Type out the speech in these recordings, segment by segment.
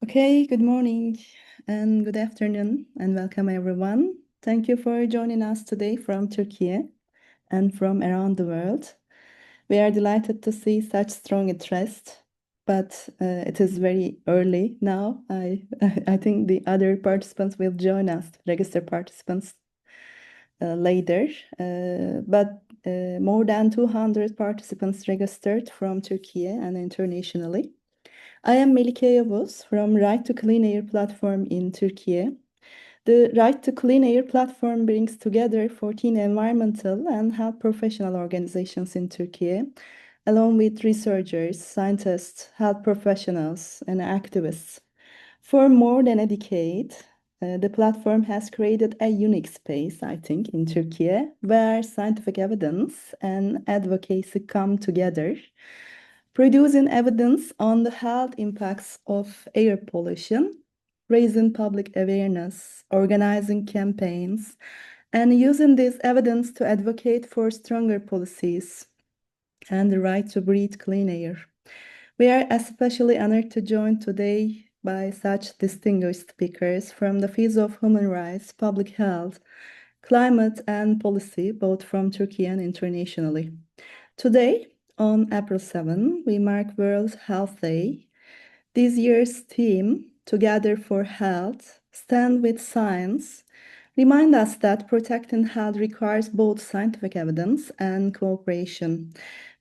Okay, good morning and good afternoon and welcome everyone. Thank you for joining us today from Turkey and from around the world. We are delighted to see such strong interest, but it is very early now. I think the other participants will join us, registered participants, later. But more than 200 participants registered from Turkey and internationally. I am Melike Yavuz from Right to Clean Air platform in Turkey. The Right to Clean Air platform brings together 14 environmental and health professional organizations in Turkey, along with researchers, scientists, health professionals, and activists. For more than a decade, the platform has created a unique space, I think, in Turkey, where scientific evidence and advocacy come together, producing evidence on the health impacts of air pollution, raising public awareness, organizing campaigns, and using this evidence to advocate for stronger policies and the right to breathe clean air. We are especially honored to join today by such distinguished speakers from the fields of human rights, public health, climate, and policy, both from Turkey and internationally. Today, on April 7, we mark World Health Day. This year's theme, Together for Health, Stand with Science, remind us that protecting health requires both scientific evidence and cooperation.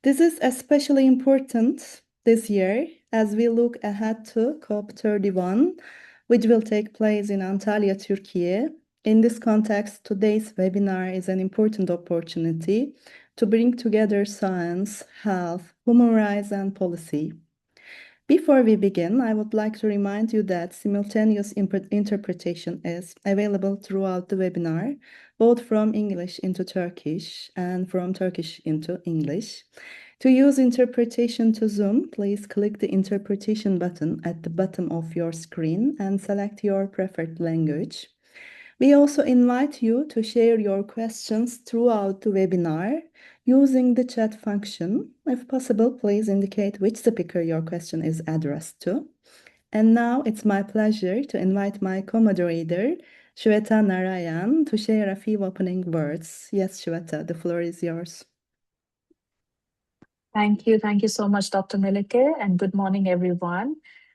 This is especially important this year as we look ahead to COP31, which will take place in Antalya, Turkey. In this context, today's webinar is an important opportunity to bring together science, health, human rights, and policy. Before we begin, I would like to remind you that simultaneous interpretation is available throughout the webinar, both from English into Turkish and from Turkish into English. To use interpretation to Zoom, please click the interpretation button at the bottom of your screen and select your preferred language. We also invite you to share your questions throughout the webinar using the chat function. If possible, please indicate which speaker your question is addressed to. And now it's my pleasure to invite my co-moderator, Shweta Narayan, to share a few opening words. Yes, Shweta, the floor is yours. Thank you. Thank you so much, Dr. Melike, and good morning, everyone.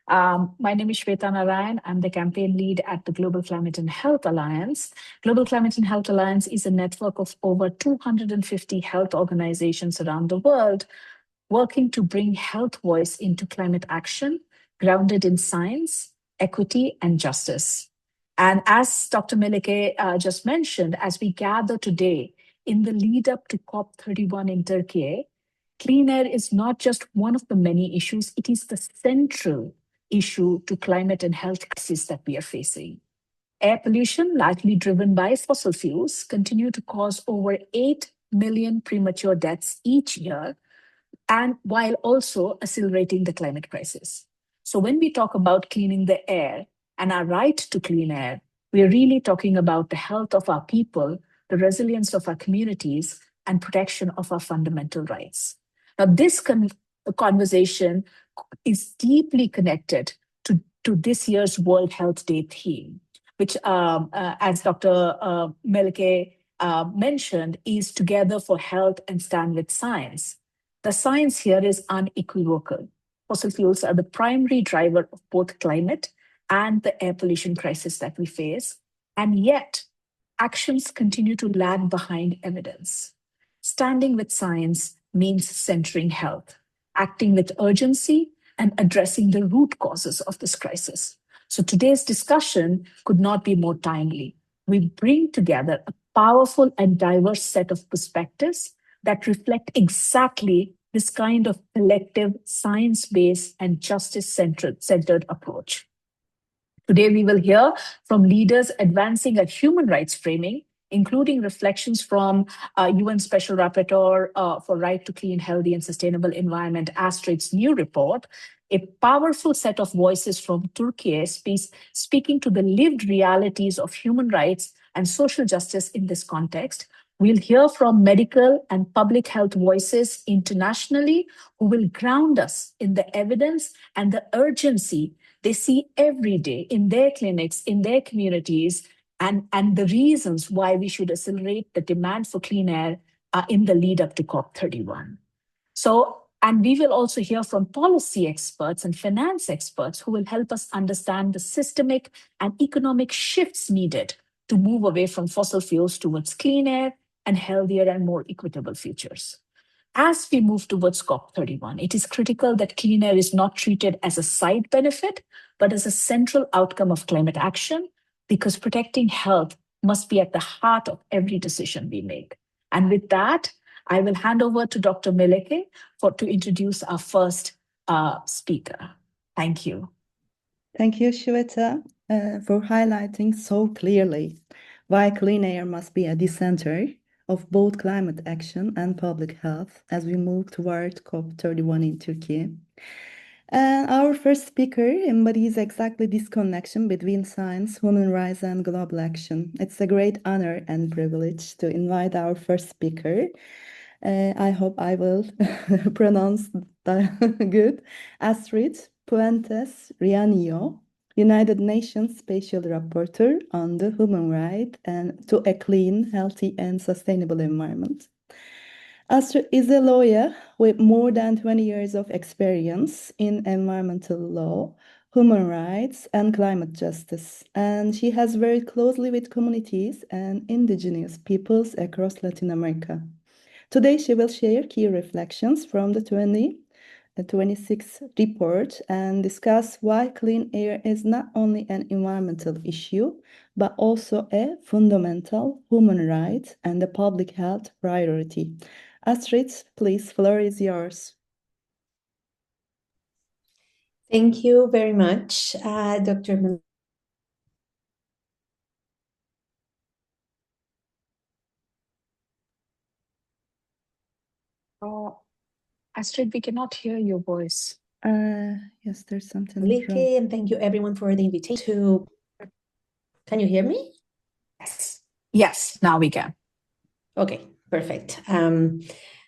My name is Shweta Narayan. I'm the campaign lead at the Global Climate and Health Alliance. Global Climate and Health Alliance is a network of over 250 health organizations around the world working to bring health voice into climate action, grounded in science, equity, and justice. And as Dr. Melike just mentioned, as we gather today in the lead up to COP31 in Turkey, clean air is not just one of the many issues, it is the central issue to climate and health crisis that we are facing. Air pollution, largely driven by fossil fuels, continue to cause over 8 million premature deaths each year, and while also accelerating the climate crisis. So when we talk about cleaning the air and our right to clean air, we're really talking about the health of our people, the resilience of our communities, and protection of our fundamental rights. Now, this conversation is deeply connected to this year's World Health Day theme, which, as Dr. Melike mentioned, is Together for Health and Stand with Science. The science here is unequivocal. Fossil fuels are the primary driver of both climate and the air pollution crisis that we face, and yet actions continue to lag behind evidence. Standing with science means centering health, acting with urgency, and addressing the root causes of this crisis. So today's discussion could not be more timely. We bring together a powerful and diverse set of perspectives that reflect exactly this kind of collective, science-based, and justice-centered approach. Today, we will hear from leaders advancing a human rights framing, including reflections from UN Special Rapporteur for Right to Clean, Healthy, and Sustainable Environment, Astrid's new report, a powerful set of voices from Turkey speaking to the lived realities of human rights and social justice in this context. We'll hear from medical and public health voices internationally who will ground us in the evidence and the urgency they see every day in their clinics, in their communities, and the reasons why we should accelerate the demand for clean air in the lead up to COP31. So, and we will also hear from policy experts and finance experts who will help us understand the systemic and economic shifts needed to move away from fossil fuels towards clean air and healthier and more equitable futures. As we move towards COP31, it is critical that clean air is not treated as a side benefit, but as a central outcome of climate action, because protecting health must be at the heart of every decision we make. And with that, I will hand over to Dr. Meleke to introduce our first speaker. Thank you. Thank you, Shweta, for highlighting so clearly why clean air must be at the center of both climate action and public health as we move toward COP31 in Turkey. And our first speaker embodies exactly this connection between science, human rights, and global action. It's a great honor and privilege to invite our first speaker. I hope I will pronounce that good. Astrid Puentes Riaño, United Nations Special Rapporteur on the human right and to a clean, healthy, and sustainable environment. Astrid is a lawyer with more than 20 years of experience in environmental law, human rights, and climate justice, and she has worked closely with communities and indigenous peoples across Latin America. Today, she will share key reflections from the 2026 report and discuss why clean air is not only an environmental issue, but also a fundamental human right and a public health priority. Astrid, please, floor is yours. Thank you very much, Dr. Astrid, we cannot hear your voice. Yes, there's something Meleke, wrong. and thank you everyone for the invitation. Can you hear me? Yes, now we can. Okay, perfect.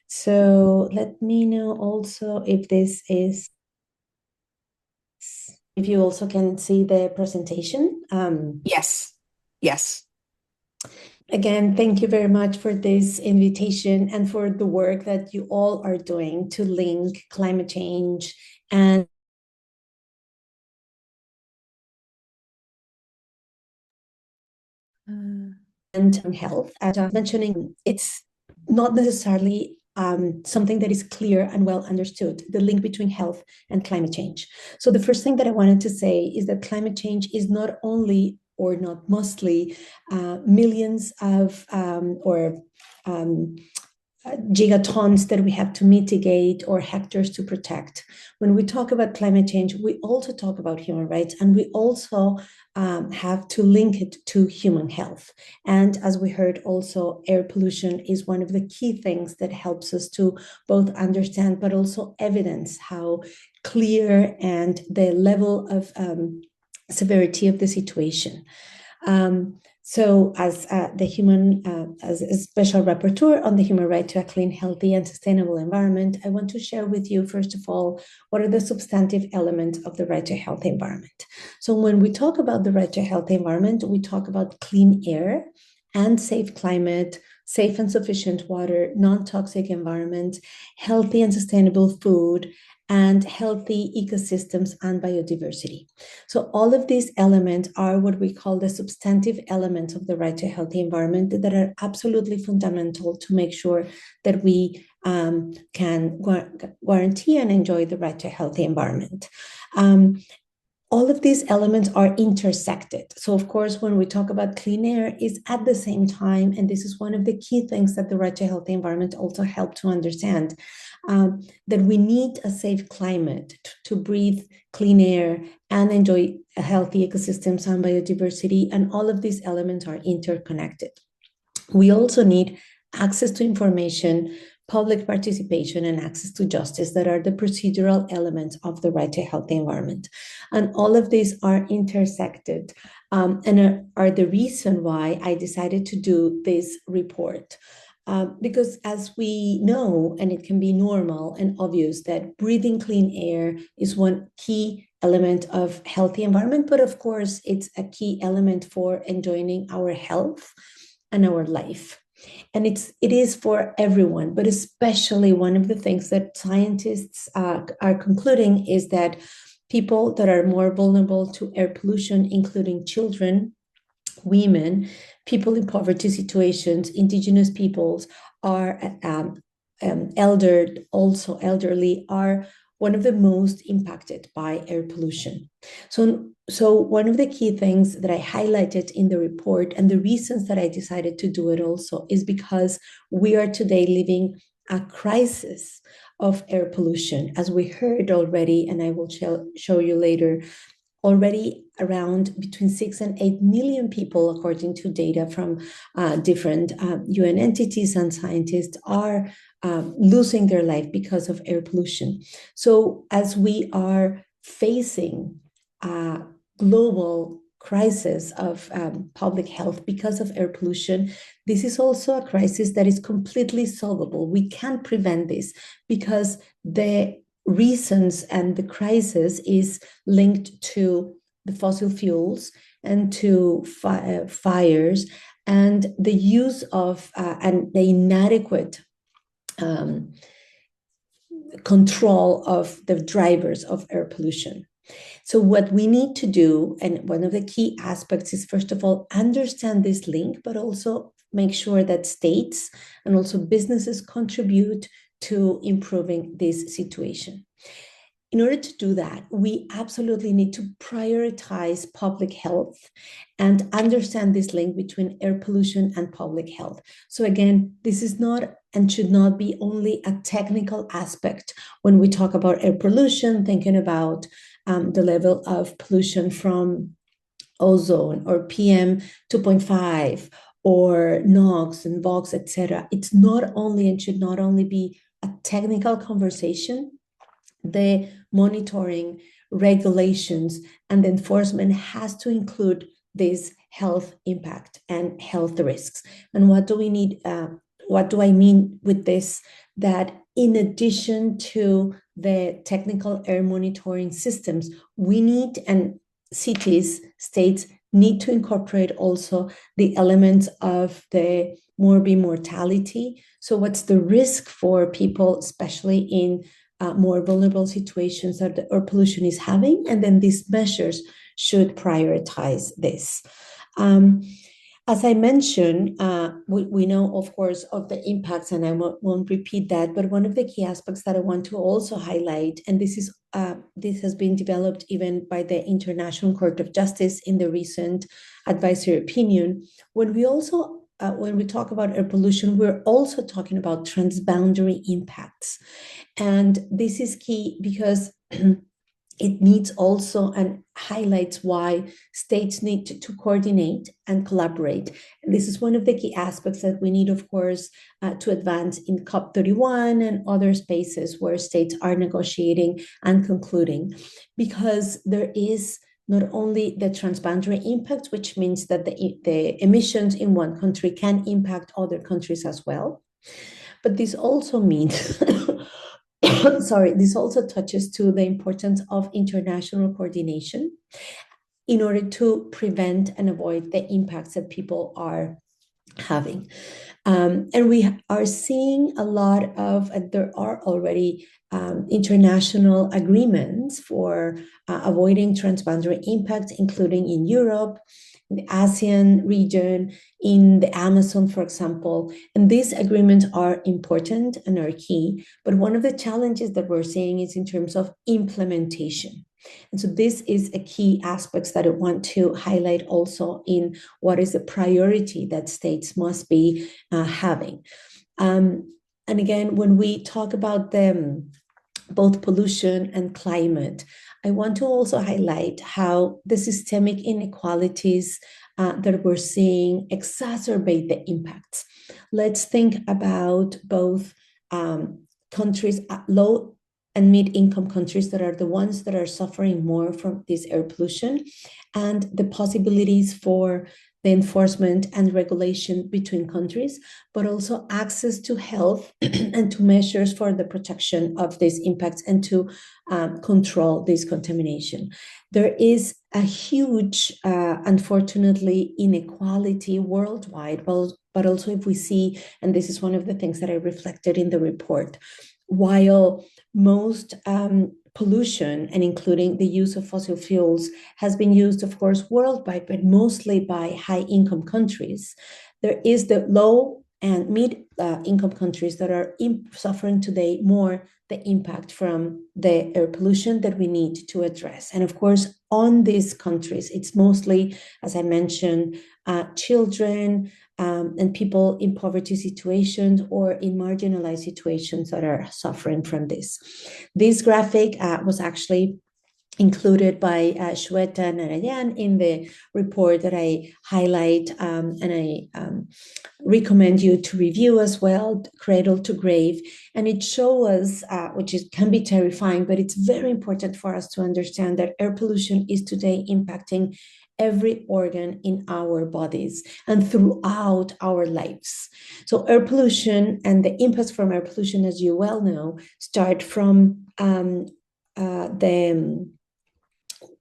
So let me know also if if you also can see the presentation. Yes. Again, thank you very much for this invitation and for the work that you all are doing to link climate change and health. As I was mentioning, it's not necessarily something that is clear and well understood, the link between health and climate change. So the first thing that I wanted to say is that climate change is not only or not mostly millions of gigatons that we have to mitigate or hectares to protect. When we talk about climate change, we also talk about human rights, and we also have to link it to human health. And as we heard also, air pollution is one of the key things that helps us to both understand but also evidence how clear and the level of severity of the situation. So as as a special rapporteur on the human right to a clean, healthy, and sustainable environment, I want to share with you, first of all, what are the substantive elements of the right to a healthy environment. So when we talk about the right to a healthy environment, we talk about clean air and safe climate, safe and sufficient water, non-toxic environment, healthy and sustainable food, and healthy ecosystems and biodiversity. So all of these elements are what we call the substantive elements of the right to a healthy environment that are absolutely fundamental to make sure that we can guarantee and enjoy the right to a healthy environment. All of these elements are intersected. So of course, when we talk about clean air, is at the same time, and this is one of the key things that the right to a healthy environment also help to understand, that we need a safe climate to breathe clean air and enjoy a healthy ecosystems and biodiversity, and all of these elements are interconnected. We also need access to information, public participation, and access to justice that are the procedural elements of the right to a healthy environment. And all of these are intersected and are the reason why I decided to do this report. Because as we know, and it can be normal and obvious, that breathing clean air is one key element of healthy environment, but of course, it's a key element for enjoying our health and our life. And it is for everyone, but especially one of the things that scientists are concluding is that people that are more vulnerable to air pollution, including children, women, people in poverty situations, indigenous peoples, are elderly, are one of the most impacted by air pollution. So one of the key things that I highlighted in the report, and the reasons that I decided to do it also, is because we are today living a crisis of air pollution, as we heard already, and I will show you later. Already around between 6 and 8 million people, according to data from different UN entities and scientists, are losing their life because of air pollution. So as we are facing a global crisis of public health because of air pollution, this is also a crisis that is completely solvable. We can prevent this because the reasons and the crisis is linked to the fossil fuels and to fires and the use of and the inadequate control of the drivers of air pollution. So what we need to do, and one of the key aspects, is first of all, understand this link, but also make sure that states and also businesses contribute to improving this situation. In order to do that, we absolutely need to prioritize public health and understand this link between air pollution and public health. So again, this is not and should not be only a technical aspect when we talk about air pollution, thinking about the level of pollution from ozone or PM 2.5 or NOx and VOx, etc. It's not only and should not only be a technical conversation. The monitoring, regulations, and the enforcement has to include this health impact and health risks. And what do we need? What do I mean with this? That in addition to the technical air monitoring systems, we need, and cities, states need to incorporate also the elements of the morbid mortality. So what's the risk for people, especially in more vulnerable situations that the air pollution is having? And then these measures should prioritize this. As I mentioned, we know, of course, of the impacts, and I won't repeat that, but one of the key aspects that I want to also highlight, and this has been developed even by the International Court of Justice in the recent advisory opinion, when we talk about air pollution, we're also talking about transboundary impacts. And this is key because it needs also and highlights why states need to coordinate and collaborate. And this is one of the key aspects that we need, of course, to advance in COP31 and other spaces where states are negotiating and concluding, because there is not only the transboundary impact, which means that the emissions in one country can impact other countries as well, but this also means this also touches to the importance of international coordination in order to prevent and avoid the impacts that people are having. And we are seeing a lot of, there are already international agreements for avoiding transboundary impacts, including in Europe, in the ASEAN region, in the Amazon, for example. And these agreements are important and are key. But one of the challenges that we're seeing is in terms of implementation. And so this is a key aspect that I want to highlight also in what is the priority that states must be having. And again, when we talk about both pollution and climate, I want to also highlight how the systemic inequalities that we're seeing exacerbate the impacts. Let's think about both countries, low and mid-income countries, that are the ones that are suffering more from this air pollution, and the possibilities for the enforcement and regulation between countries, but also access to health and to measures for the protection of these impacts and to control this contamination. There is a huge, unfortunately, inequality worldwide, but also if we see, and this is one of the things that I reflected in the report, while most pollution, and including the use of fossil fuels, has been used, of course, worldwide, but mostly by high-income countries, there is the low and mid-income countries that are suffering today more the impact from the air pollution that we need to address. And of course, on these countries, it's mostly, as I mentioned, children and people in poverty situations or in marginalized situations that are suffering from this. This graphic was actually included by Shweta Narayan in the report that I highlight and I recommend you to review as well, Cradle to Grave. And it shows us, can be terrifying, but it's very important for us to understand that air pollution is today impacting every organ in our bodies and throughout our lives. So air pollution and the impacts from air pollution, as you well know, start from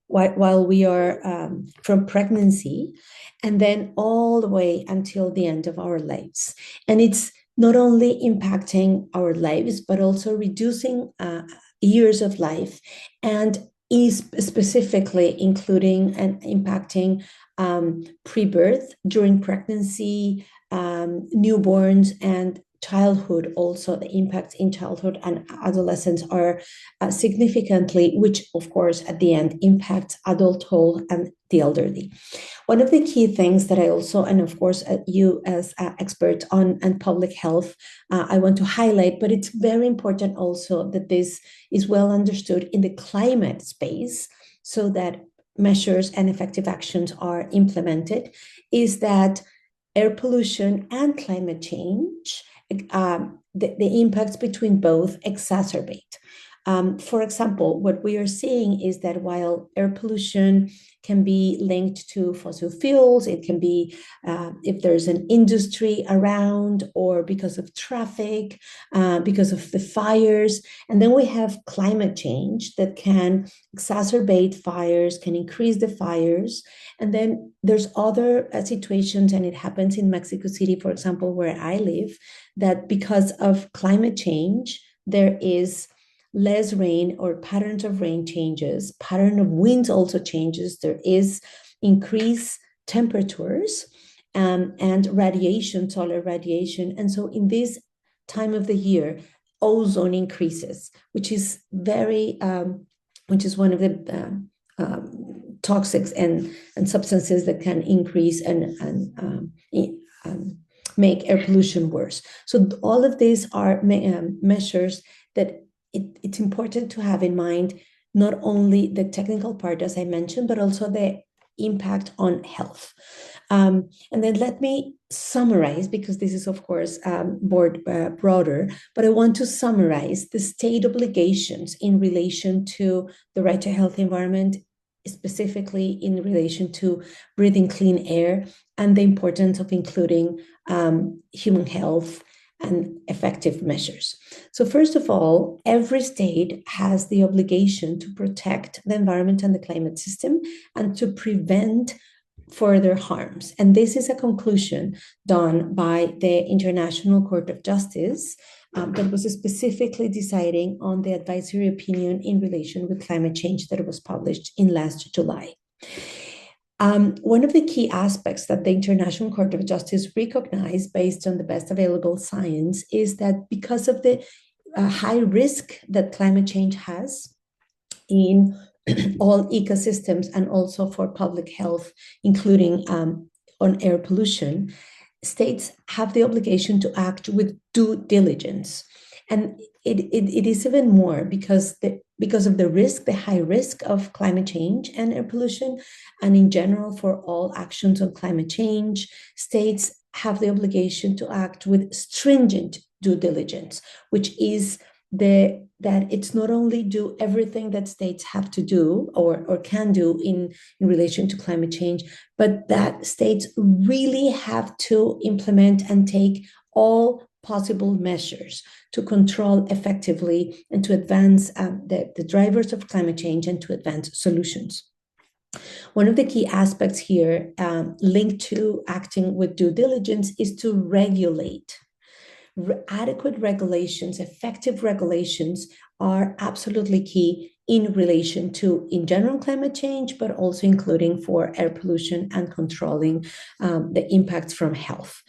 while we are from pregnancy, and then all the way until the end of our lives. And it's not only impacting our lives, but also reducing years of life, and is specifically including and impacting pre-birth, during pregnancy, newborns, and childhood. Also, the impacts in childhood and adolescence are significantly, which of course at the end impacts adulthood and the elderly. One of the key things that I also, and of course you as experts on and public health, I want to highlight, but it's very important also that this is well understood in the climate space so that measures and effective actions are implemented, is that air pollution and climate change, the impacts between both exacerbate. For example, what we are seeing is that while air pollution can be linked to fossil fuels, it can be if there's an industry around, or because of traffic, because of the fires. And then we have climate change that can exacerbate fires, can increase the fires. And then there's other situations, and it happens in Mexico City, for example, where I live, that because of climate change, there is less rain, or patterns of rain changes, pattern of winds also changes, there is increased temperatures and radiation, solar radiation. And so in this time of the year, ozone increases, which is very, which is one of the toxics and substances that can increase and make air pollution worse. So all of these are measures that it's important to have in mind, not only the technical part, as I mentioned, but also the impact on health. And then let me summarize, because this is, of course, broader, but I want to summarize the state obligations in relation to the right to a healthy environment, specifically in relation to breathing clean air, and the importance of including human health and effective measures. So first of all, every state has the obligation to protect the environment and the climate system and to prevent further harms. And this is a conclusion done by the International Court of Justice that was specifically deciding on the advisory opinion in relation with climate change that was published in last July. One of the key aspects that the International Court of Justice recognized based on the best available science is that because of the high risk that climate change has in all ecosystems and also for public health, including on air pollution, states have the obligation to act with due diligence. And it is even more because of the risk, the high risk of climate change and air pollution, and in general for all actions on climate change, states have the obligation to act with stringent due diligence, which is that it's not only do everything that states have to do or can do in relation to climate change, but that states really have to implement and take all possible measures to control effectively and to advance the drivers of climate change and to advance solutions. One of the key aspects here linked to acting with due diligence is to regulate. Adequate regulations, effective regulations are absolutely key in relation to, in general, climate change, but also including for air pollution and controlling the impacts from health.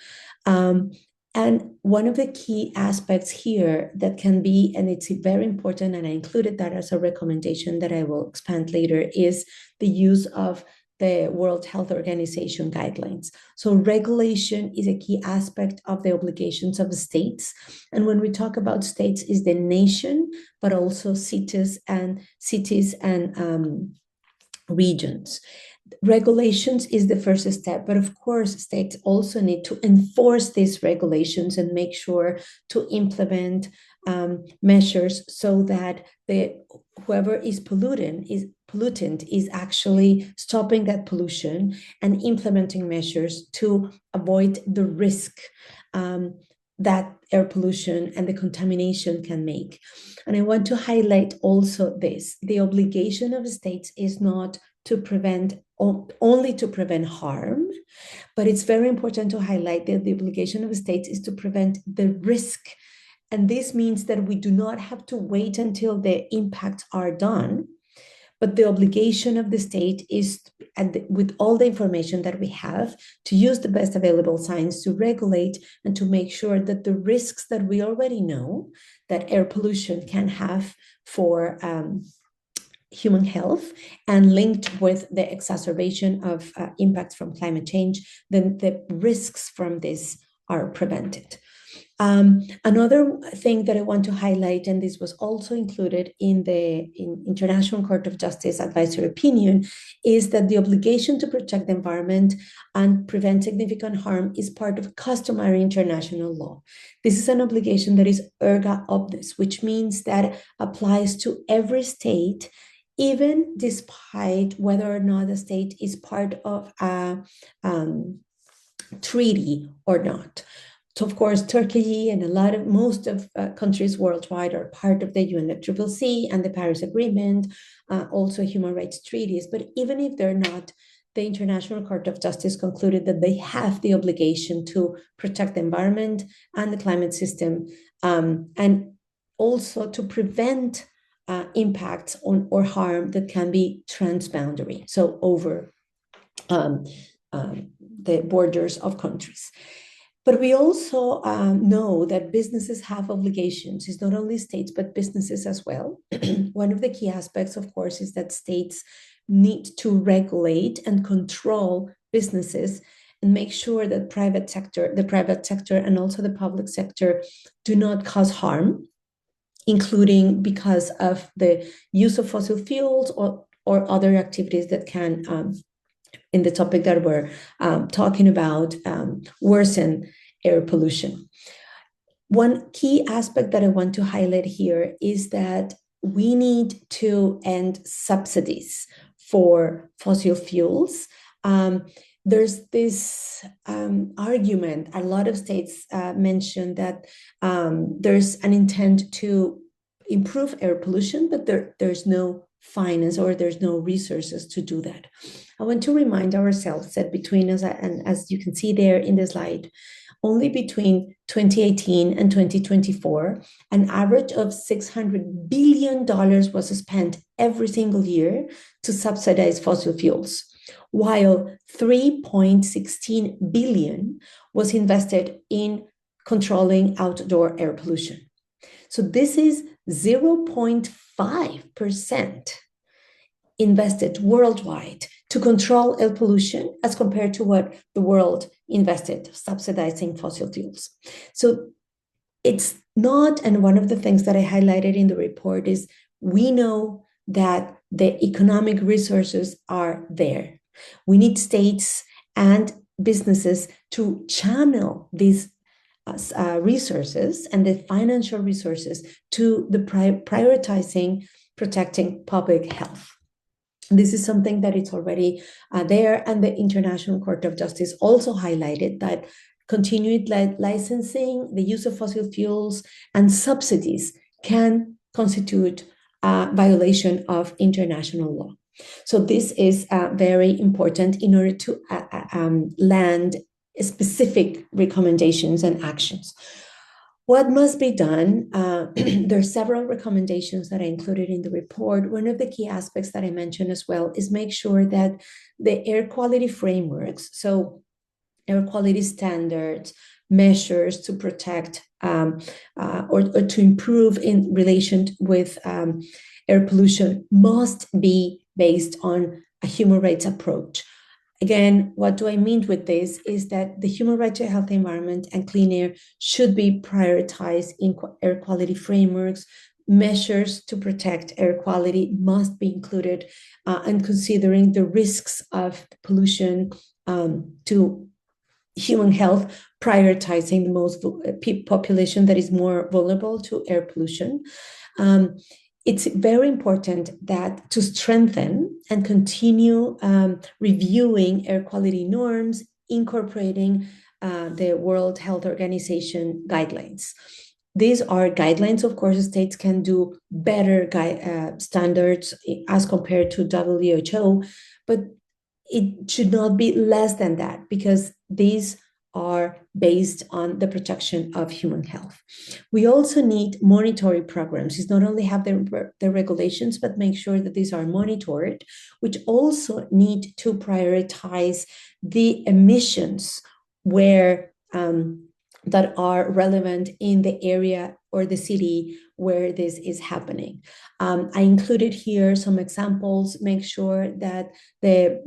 And one of the key aspects here that can be, and it's very important, and I included that as a recommendation that I will expand later, is the use of the World Health Organization guidelines. So regulation is a key aspect of the obligations of the states. And when we talk about states, is the nation, but also cities and regions. Regulations is the first step, but of course, states also need to enforce these regulations and make sure to implement measures so that whoever is pollutant is actually stopping that pollution and implementing measures to avoid the risk that air pollution and the contamination can make. And I want to highlight also this: the obligation of states is not to prevent only to prevent harm, but it's very important to highlight that the obligation of states is to prevent the risk. And this means that we do not have to wait until the impacts are done, but the obligation of the state is, with all the information that we have, to use the best available science to regulate and to make sure that the risks that we already know that air pollution can have for human health and linked with the exacerbation of impacts from climate change, then the risks from this are prevented. Another thing that I want to highlight, and this was also included in the International Court of Justice advisory opinion, is that the obligation to protect the environment and prevent significant harm is part of customary international law. This is an obligation that is erga omnes, which means that applies to every state, even despite whether or not the state is part of a treaty or not. So, of course, Turkey and most of countries worldwide are part of the UNFCCC and the Paris Agreement, also human rights treaties. But even if they're not, the International Court of Justice concluded that they have the obligation to protect the environment and the climate system, and also to prevent impacts on or harm that can be transboundary, so over the borders of countries. But we also know that businesses have obligations. It's not only states, but businesses as well. One of the key aspects, of course, is that states need to regulate and control businesses and make sure that the private sector and also the public sector do not cause harm, including because of the use of fossil fuels or other activities that can, in the topic that we're talking about, worsen air pollution. One key aspect that I want to highlight here is that we need to end subsidies for fossil fuels. There's this argument, a lot of states mention that there's an intent to improve air pollution, but there's no finance or there's no resources to do that. I want to remind ourselves that between us, and as you can see there in the slide, only between 2018 and 2024, an average of $600 billion was spent every single year to subsidize fossil fuels, while 3.16 billion was invested in controlling outdoor air pollution. So this is 0.5% invested worldwide to control air pollution as compared to what the world invested subsidizing fossil fuels. So it's not, and one of the things that I highlighted in the report is we know that the economic resources are there. We need states and businesses to channel these resources and the financial resources to the prioritizing protecting public health. This is something that it's already there, and the International Court of Justice also highlighted that continued licensing, the use of fossil fuels, and subsidies can constitute a violation of international law. So this is very important in order to land specific recommendations and actions. What must be done? There are several recommendations that I included in the report. One of the key aspects that I mentioned as well is make sure that the air quality frameworks, so air quality standards, measures to protect or to improve in relation with air pollution must be based on a human rights approach. Again, what do I mean with this is that the human right to a healthy environment and clean air should be prioritized in air quality frameworks. Measures to protect air quality must be included, and considering the risks of pollution to human health, prioritizing the most population that is more vulnerable to air pollution. It's very important that to strengthen and continue reviewing air quality norms, incorporating the World Health Organization guidelines. These are guidelines. Of course, states can do better standards as compared to WHO, but it should not be less than that, because these are based on the protection of human health. We also need monitoring programs. It's not only have the regulations, but make sure that these are monitored, which also need to prioritize the emissions where that are relevant in the area or the city where this is happening. I included here some examples. Make sure that the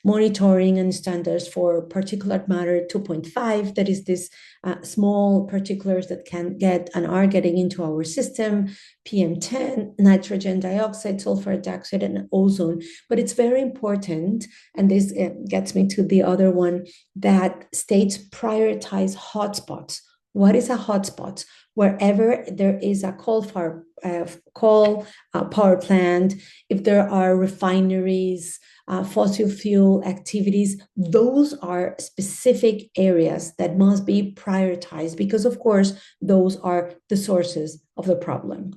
monitoring and standards for particulate matter 2.5, that is this small particulates that can get and are getting into our system, PM10, nitrogen dioxide, sulfur dioxide, and ozone. But it's very important, and this gets me to the other one, that states prioritize hotspots. What is a hotspot? Wherever there is a coal power plant, if there are refineries, fossil fuel activities, those are specific areas that must be prioritized, because of course, those are the sources of the problem.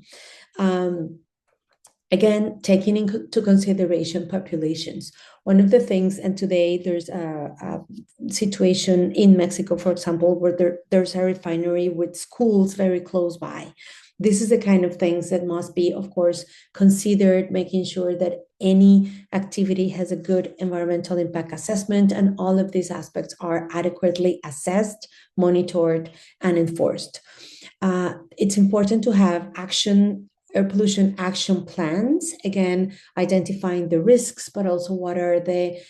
Again, taking into consideration populations. One of the things, and today there's a situation in Mexico, for example, where there's a refinery with schools very close by. This is the kind of things that must be, of course, considered, making sure that any activity has a good environmental impact assessment, and all of these aspects are adequately assessed, monitored, and enforced. It's important to have air pollution action plans, again, identifying the risks, but also what are the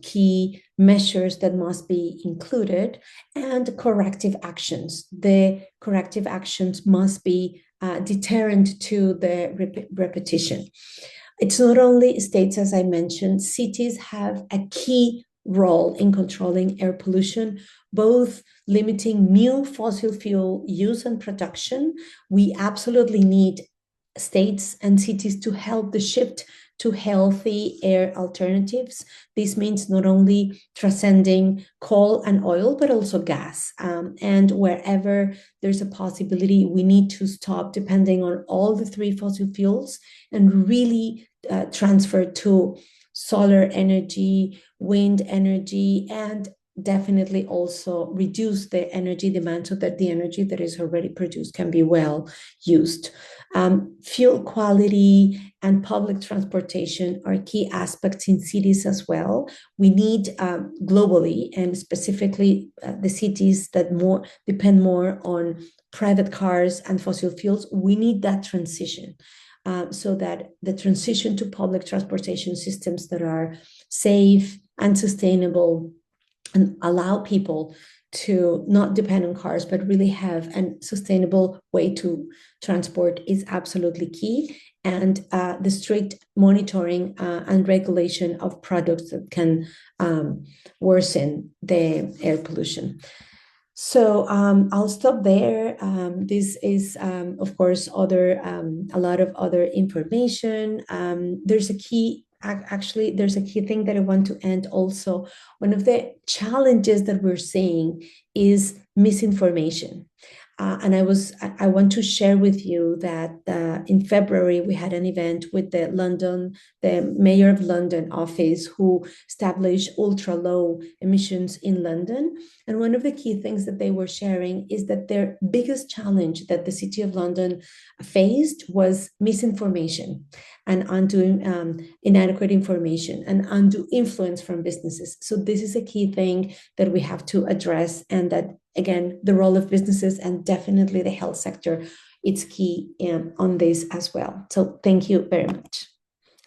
key measures that must be included, and corrective actions. The corrective actions must be deterrent to the repetition. It's not only states, as I mentioned, cities have a key role in controlling air pollution, both limiting new fossil fuel use and production. We absolutely need states and cities to help the shift to healthy air alternatives. This means not only transcending coal and oil, but also gas. And wherever there's a possibility, we need to stop depending on all the three fossil fuels and really transfer to solar energy, wind energy, and definitely also reduce the energy demand so that the energy that is already produced can be well used. Fuel quality and public transportation are key aspects in cities as well. We need globally, and specifically the cities that depend more on private cars and fossil fuels, we need that transition. So that the transition to public transportation systems that are safe and sustainable and allow people to not depend on cars, but really have a sustainable way to transport is absolutely key. And the strict monitoring and regulation of products that can worsen the air pollution. So I'll stop there. This is, of course, a lot of other information. There's a key, actually, there's a key thing that I want to end also. One of the challenges that we're seeing is misinformation. And I want to share with you that in February, we had an event with the Mayor of London office, who established ultra low emissions in London. And one of the key things that they were sharing is that their biggest challenge that the City of London faced was misinformation and undue inadequate information and undue influence from businesses. So this is a key thing that we have to address, and that, again, the role of businesses and definitely the health sector, it's key on this as well. So thank you very much.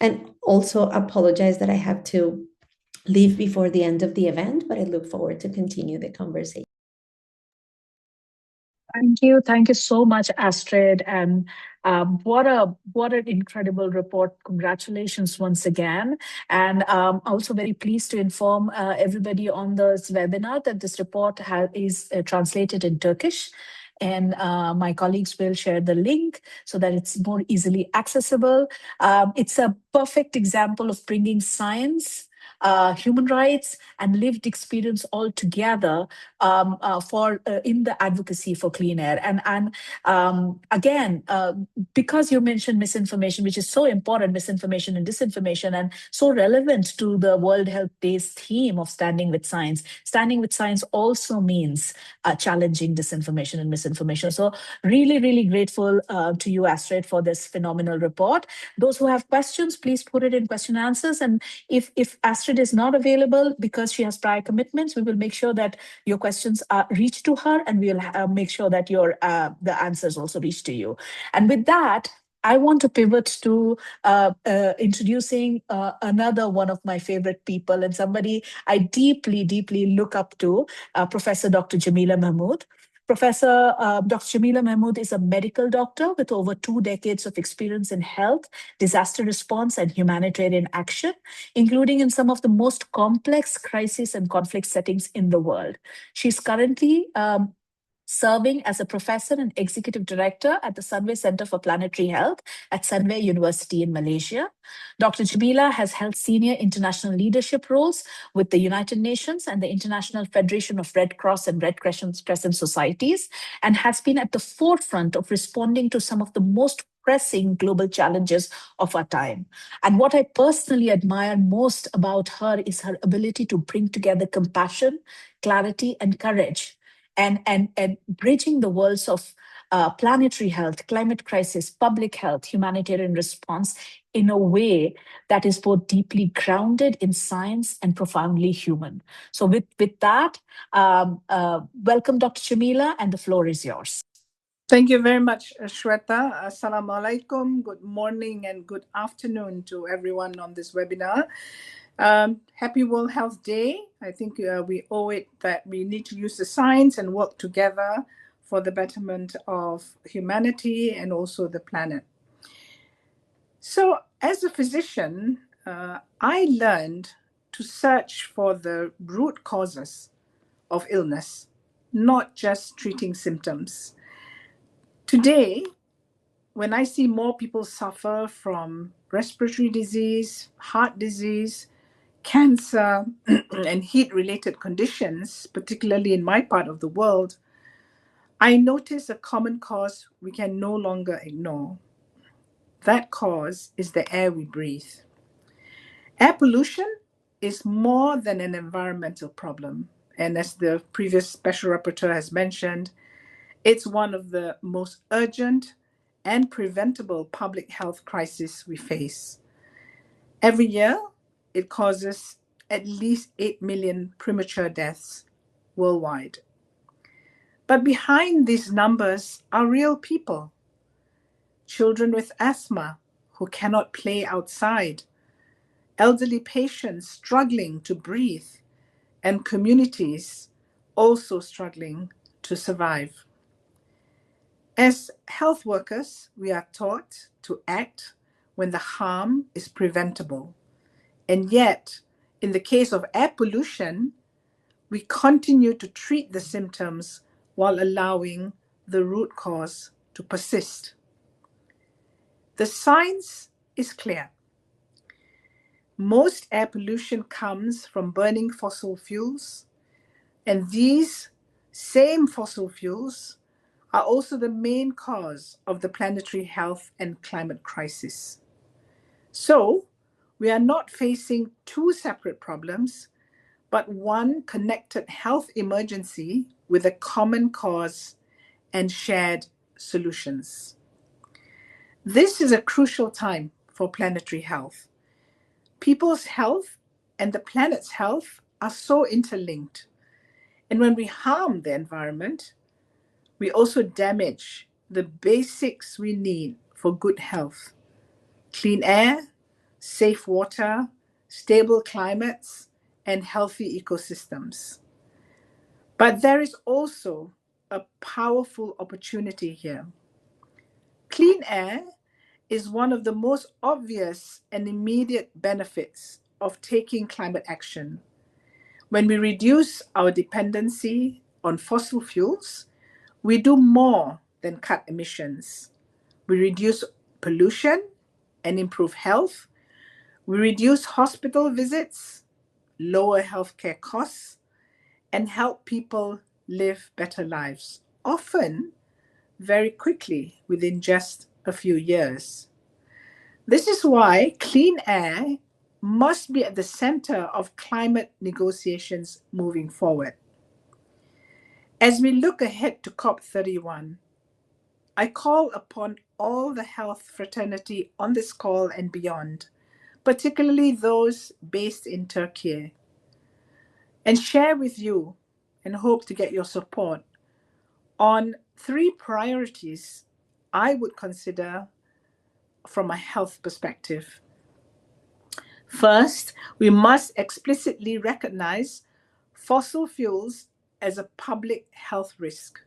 And also apologize that I have to leave before the end of the event, but I look forward to continue the conversation. Thank you. Thank you so much, Astrid. And what an incredible report. Congratulations once again. And also very pleased to inform everybody on this webinar that this report is translated in Turkish. And my colleagues will share the link so that it's more easily accessible. It's a perfect example of bringing science, human rights, and lived experience all together in the advocacy for clean air. And again, because you mentioned misinformation, which is so important, misinformation and disinformation, and so relevant to the World Health Day's theme of standing with science. Standing with science also means challenging disinformation and misinformation. So really, really grateful to you, Astrid, for this phenomenal report. Those who have questions, please put it in question and answers. And if Astrid is not available because she has prior commitments, we will make sure that your questions reach to her, and we'll make sure that the answers also reach to you. And with that, I want to pivot to introducing another one of my favorite people, and somebody I deeply, deeply look up to, Professor Dr. Jamila Mahmood. Professor Dr. Jamila Mahmood is a medical doctor with over 2 decades of experience in health, disaster response, and humanitarian action, including in some of the most complex crisis and conflict settings in the world. She's currently serving as a professor and executive director at the Sunway Center for Planetary Health at Sunway University in Malaysia. Dr. Jamila has held senior international leadership roles with the United Nations and the International Federation of Red Cross and Red Crescent Societies, and has been at the forefront of responding to some of the most pressing global challenges of our time. And what I personally admire most about her is her ability to bring together compassion, clarity, and courage, and bridging the worlds of planetary health, climate crisis, public health, humanitarian response in a way that is both deeply grounded in science and profoundly human. So with that, welcome, Dr. Jamila, and the floor is yours. Thank you very much, Shweta. Assalamu alaikum. Good morning and good afternoon to everyone on this webinar. Happy World Health Day. I think we owe it that we need to use the science and work together for the betterment of humanity and also the planet. So as a physician, I learned to search for the root causes of illness, not just treating symptoms. Today, when I see more people suffer from respiratory disease, heart disease, cancer, and heat-related conditions, particularly in my part of the world, I notice a common cause we can no longer ignore. That cause is the air we breathe. Air pollution is more than an environmental problem. And as the previous special rapporteur has mentioned, it's one of the most urgent and preventable public health crises we face. Every year, it causes at least 8 million premature deaths worldwide. But behind these numbers are real people. Children with asthma who cannot play outside, elderly patients struggling to breathe, and communities also struggling to survive. As health workers, we are taught to act when the harm is preventable. And yet, in the case of air pollution, we continue to treat the symptoms while allowing the root cause to persist. The science is clear. Most air pollution comes from burning fossil fuels, and these same fossil fuels are also the main cause of the planetary health and climate crisis. So, we are not facing two separate problems, but one connected health emergency with a common cause and shared solutions. This is a crucial time for planetary health. People's health and the planet's health are so interlinked. And when we harm the environment, we also damage the basics we need for good health: clean air, safe water, stable climates, and healthy ecosystems. But there is also a powerful opportunity here. Clean air is one of the most obvious and immediate benefits of taking climate action. When we reduce our dependency on fossil fuels, we do more than cut emissions. We reduce pollution and improve health. We reduce hospital visits, lower healthcare costs, and help people live better lives, often very quickly within just a few years. This is why clean air must be at the center of climate negotiations moving forward. As we look ahead to COP31, I call upon all the health fraternity on this call and beyond, particularly those based in Turkey, and share with you and hope to get your support on 3 priorities I would consider from a health perspective. First, we must explicitly recognize fossil fuels as a public health risk.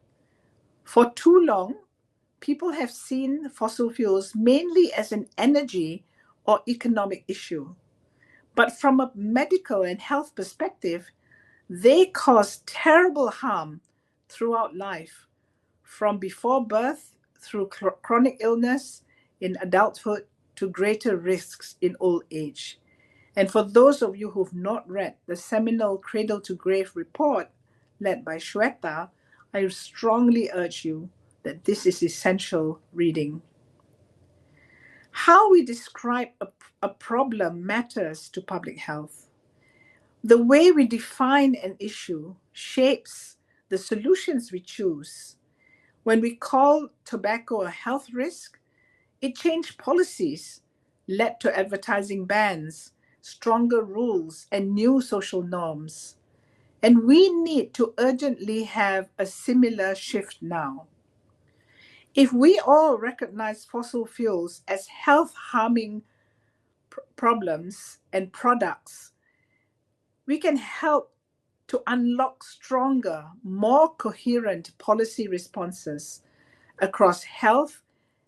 For too long, people have seen fossil fuels mainly as an energy or economic issue. But from a medical and health perspective, they cause terrible harm throughout life, from before birth through chronic illness in adulthood to greater risks in old age. And for those of you who've not read the seminal Cradle to Grave report led by Shweta, I strongly urge you that this is essential reading. How we describe a problem matters to public health. The way we define an issue shapes the solutions we choose. When we call tobacco a health risk, it changed policies, led to advertising bans, stronger rules, and new social norms. And we need to urgently have a similar shift now. If we all recognize fossil fuels as health-harming problems and products, we can help to unlock stronger, more coherent policy responses across health,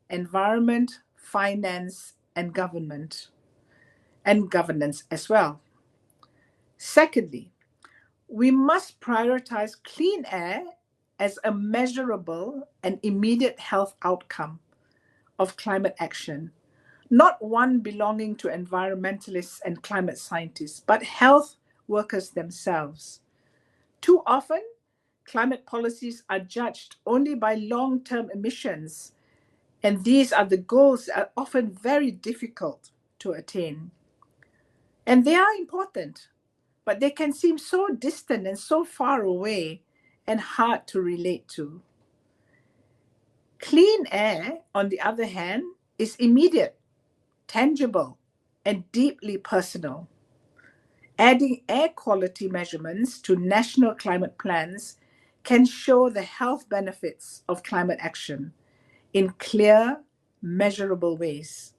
environment, finance, and governance as well. Secondly, we must prioritize clean air as a measurable and immediate health outcome of climate action, not one belonging to environmentalists and climate scientists, but health workers themselves. Too often, climate policies are judged only by long-term emissions, and these are the goals that are often very difficult to attain. And they are important, but they can seem so distant and so far away and hard to relate to. Clean air, on the other hand, is immediate, tangible, and deeply personal. Adding air quality measurements to national climate plans can show the health benefits of climate action in clear, measurable ways.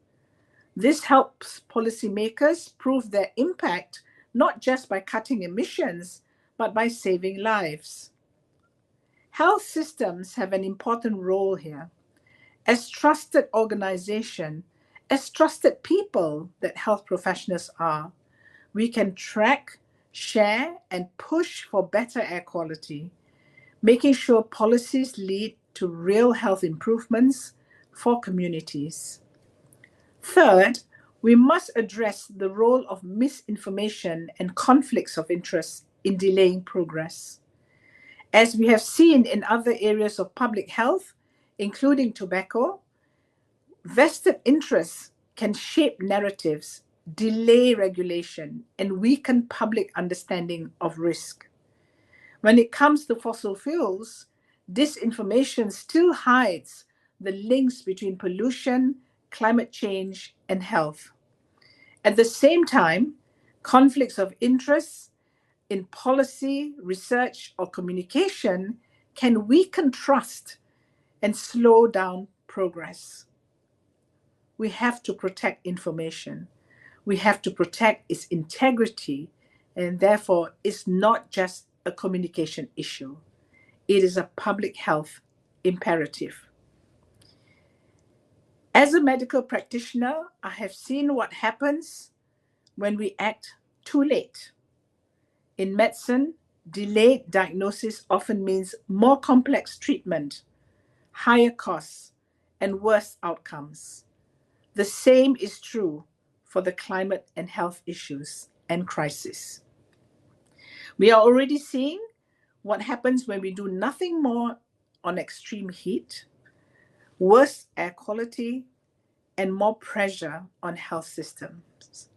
This helps policymakers prove their impact not just by cutting emissions, but by saving lives. Health systems have an important role here. As trusted organizations, as trusted people that health professionals are, we can track, share, and push for better air quality, making sure policies lead to real health improvements for communities. Third, we must address the role of misinformation and conflicts of interest in delaying progress. As we have seen in other areas of public health, including tobacco, vested interests can shape narratives, delay regulation, and weaken public understanding of risk. When it comes to fossil fuels, disinformation still hides the links between pollution, climate change, and health. At the same time, conflicts of interest in policy, research, or communication can weaken trust and slow down progress. We have to protect information. We have to protect its integrity, and therefore it's not just a communication issue. It is a public health imperative. As a medical practitioner, I have seen what happens when we act too late. In medicine, delayed diagnosis often means more complex treatment, higher costs, and worse outcomes. The same is true for the climate and health issues and crisis. We are already seeing what happens when we do nothing more on extreme heat, worse air quality, and more pressure on health systems.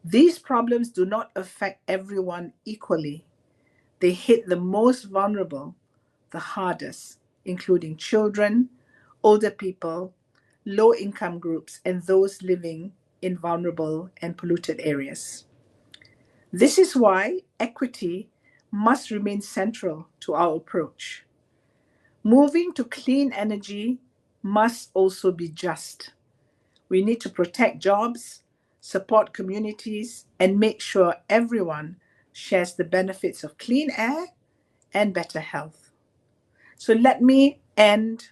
These problems do not affect everyone equally. They hit the most vulnerable the hardest, including children, older people, low-income groups, and those living in vulnerable and polluted areas. This is why equity must remain central to our approach. Moving to clean energy must also be just. We need to protect jobs, support communities, and make sure everyone shares the benefits of clean air and better health. So let me end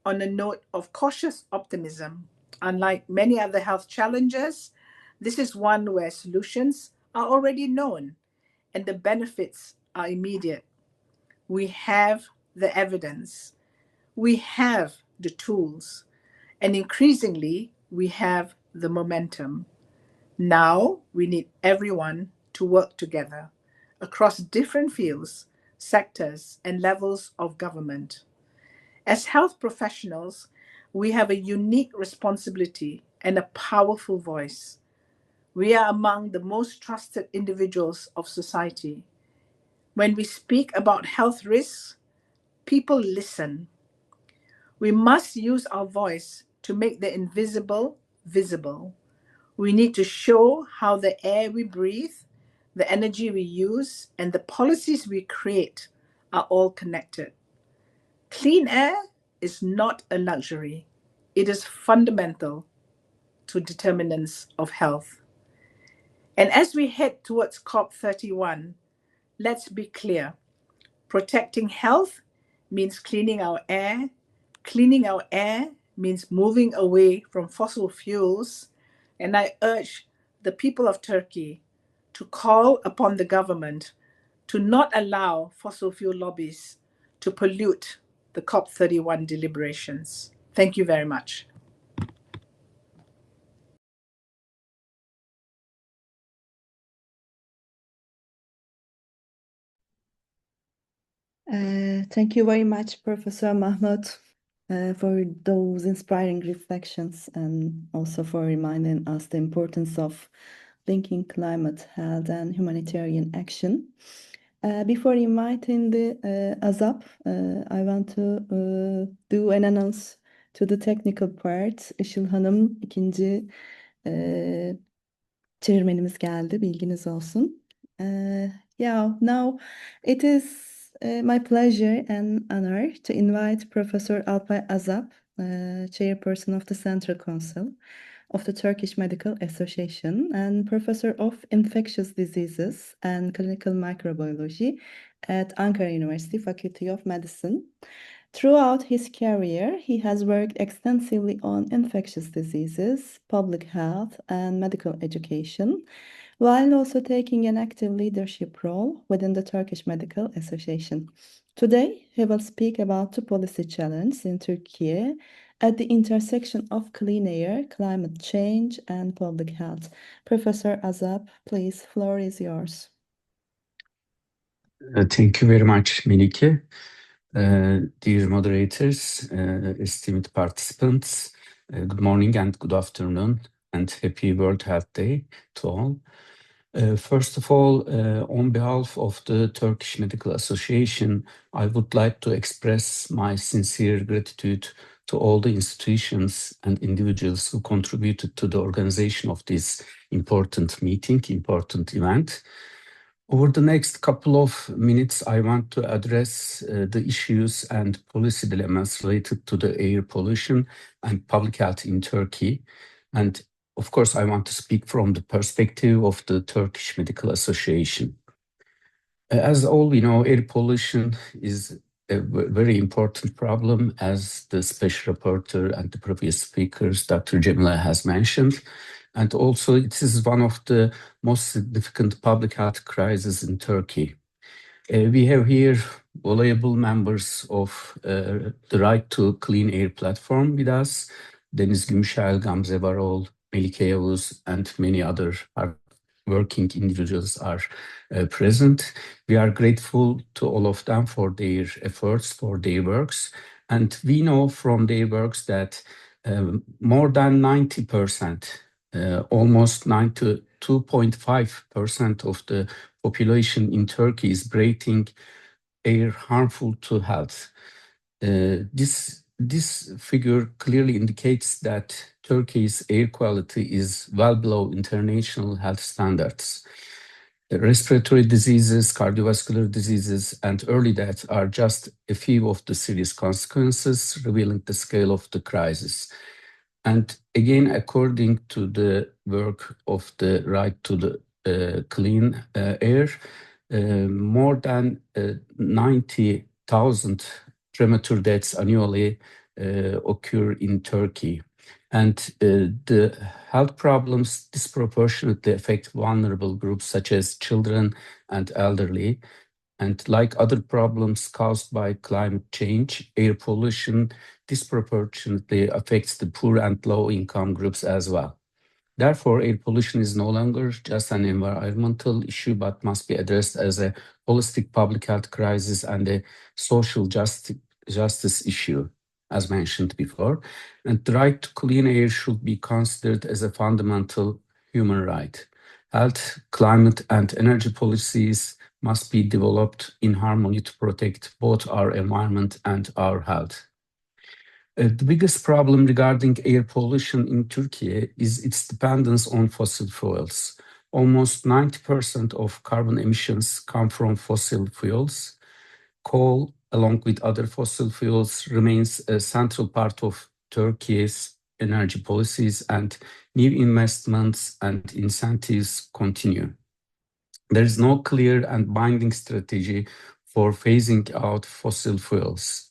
on a note of cautious optimism. Unlike many other health challenges, this is one where solutions are already known and the benefits are immediate. We have the evidence, we have the tools, and increasingly we have the momentum. Now we need everyone to work together across different fields, sectors, and levels of government. As health professionals, we have a unique responsibility and a powerful voice. We are among the most trusted individuals of society. When we speak about health risks, people listen. We must use our voice to make the invisible visible. We need to show how the air we breathe, the energy we use, and the policies we create are all connected. Clean air is not a luxury. It is fundamental to determinants of health. And as we head towards COP31, let's be clear. Protecting health means cleaning our air. Cleaning our air means moving away from fossil fuels. And I urge the people of Turkey to call upon the government to not allow fossil fuel lobbies to pollute the COP31 deliberations. Thank you very much. Thank you very much, Professor Mahmoud, for those inspiring reflections and also for reminding us the importance of linking climate, health, and humanitarian action. Before inviting the Azap, I want to do an announce to the technical part. Işıl Hanım ikinci çevirmenimiz geldi, bilginiz olsun. Yeah, now it is my pleasure and honor to invite Professor Alpay Azap, Chairperson of the Central Council of the Turkish Medical Association and Professor of Infectious Diseases and Clinical Microbiology at Ankara University Faculty of Medicine. Throughout his career, he has worked extensively on infectious diseases, public health, and medical education, while also taking an active leadership role within the Turkish Medical Association. Today, he will speak about the policy challenge in Turkey at the intersection of clean air, climate change, and public health. Professor Azap, please, floor is yours. Thank you very much, Melike. Dear moderators, esteemed participants, good morning and good afternoon, and happy World Health Day to all. First of all, on behalf of the Turkish Medical Association, I would like to express my sincere gratitude to all the institutions and individuals who contributed to the organization of this important meeting, important event. Over the next couple of minutes, I want to address the issues and policy dilemmas related to the air pollution and public health in Turkey. And of course, I want to speak from the perspective of the Turkish Medical Association. As all we know, air pollution is a very important problem, as the special rapporteur and the previous speakers, Dr. Cemile, has mentioned. And also, it is one of the most significant public health crises in Turkey. We have here valuable members of the Right to Clean Air platform with us, Deniz Gümüşel, Gamze Varol, Melike Yavuz, and many other working individuals are present. We are grateful to all of them for their efforts, for their works. And we know from their works that more than 90%, almost 92.5% of the population in Turkey is breathing air harmful to health. This figure clearly indicates that Turkey's air quality is well below international health standards. Respiratory diseases, cardiovascular diseases, and early death are just a few of the serious consequences, revealing the scale of the crisis. And again, according to the work of the Right to the Clean Air, more than 90,000 premature deaths annually occur in Turkey. And the health problems disproportionately affect vulnerable groups such as children and elderly. And like other problems caused by climate change, air pollution disproportionately affects the poor and low-income groups as well. Therefore, air pollution is no longer just an environmental issue, but must be addressed as a holistic public health crisis and a social justice issue, as mentioned before. And the right to clean air should be considered as a fundamental human right. Health, climate, and energy policies must be developed in harmony to protect both our environment and our health. The biggest problem regarding air pollution in Turkey is its dependence on fossil fuels. Almost 90% of carbon emissions come from fossil fuels. Coal, along with other fossil fuels, remains a central part of Turkey's energy policies, and new investments and incentives continue. There is no clear and binding strategy for phasing out fossil fuels.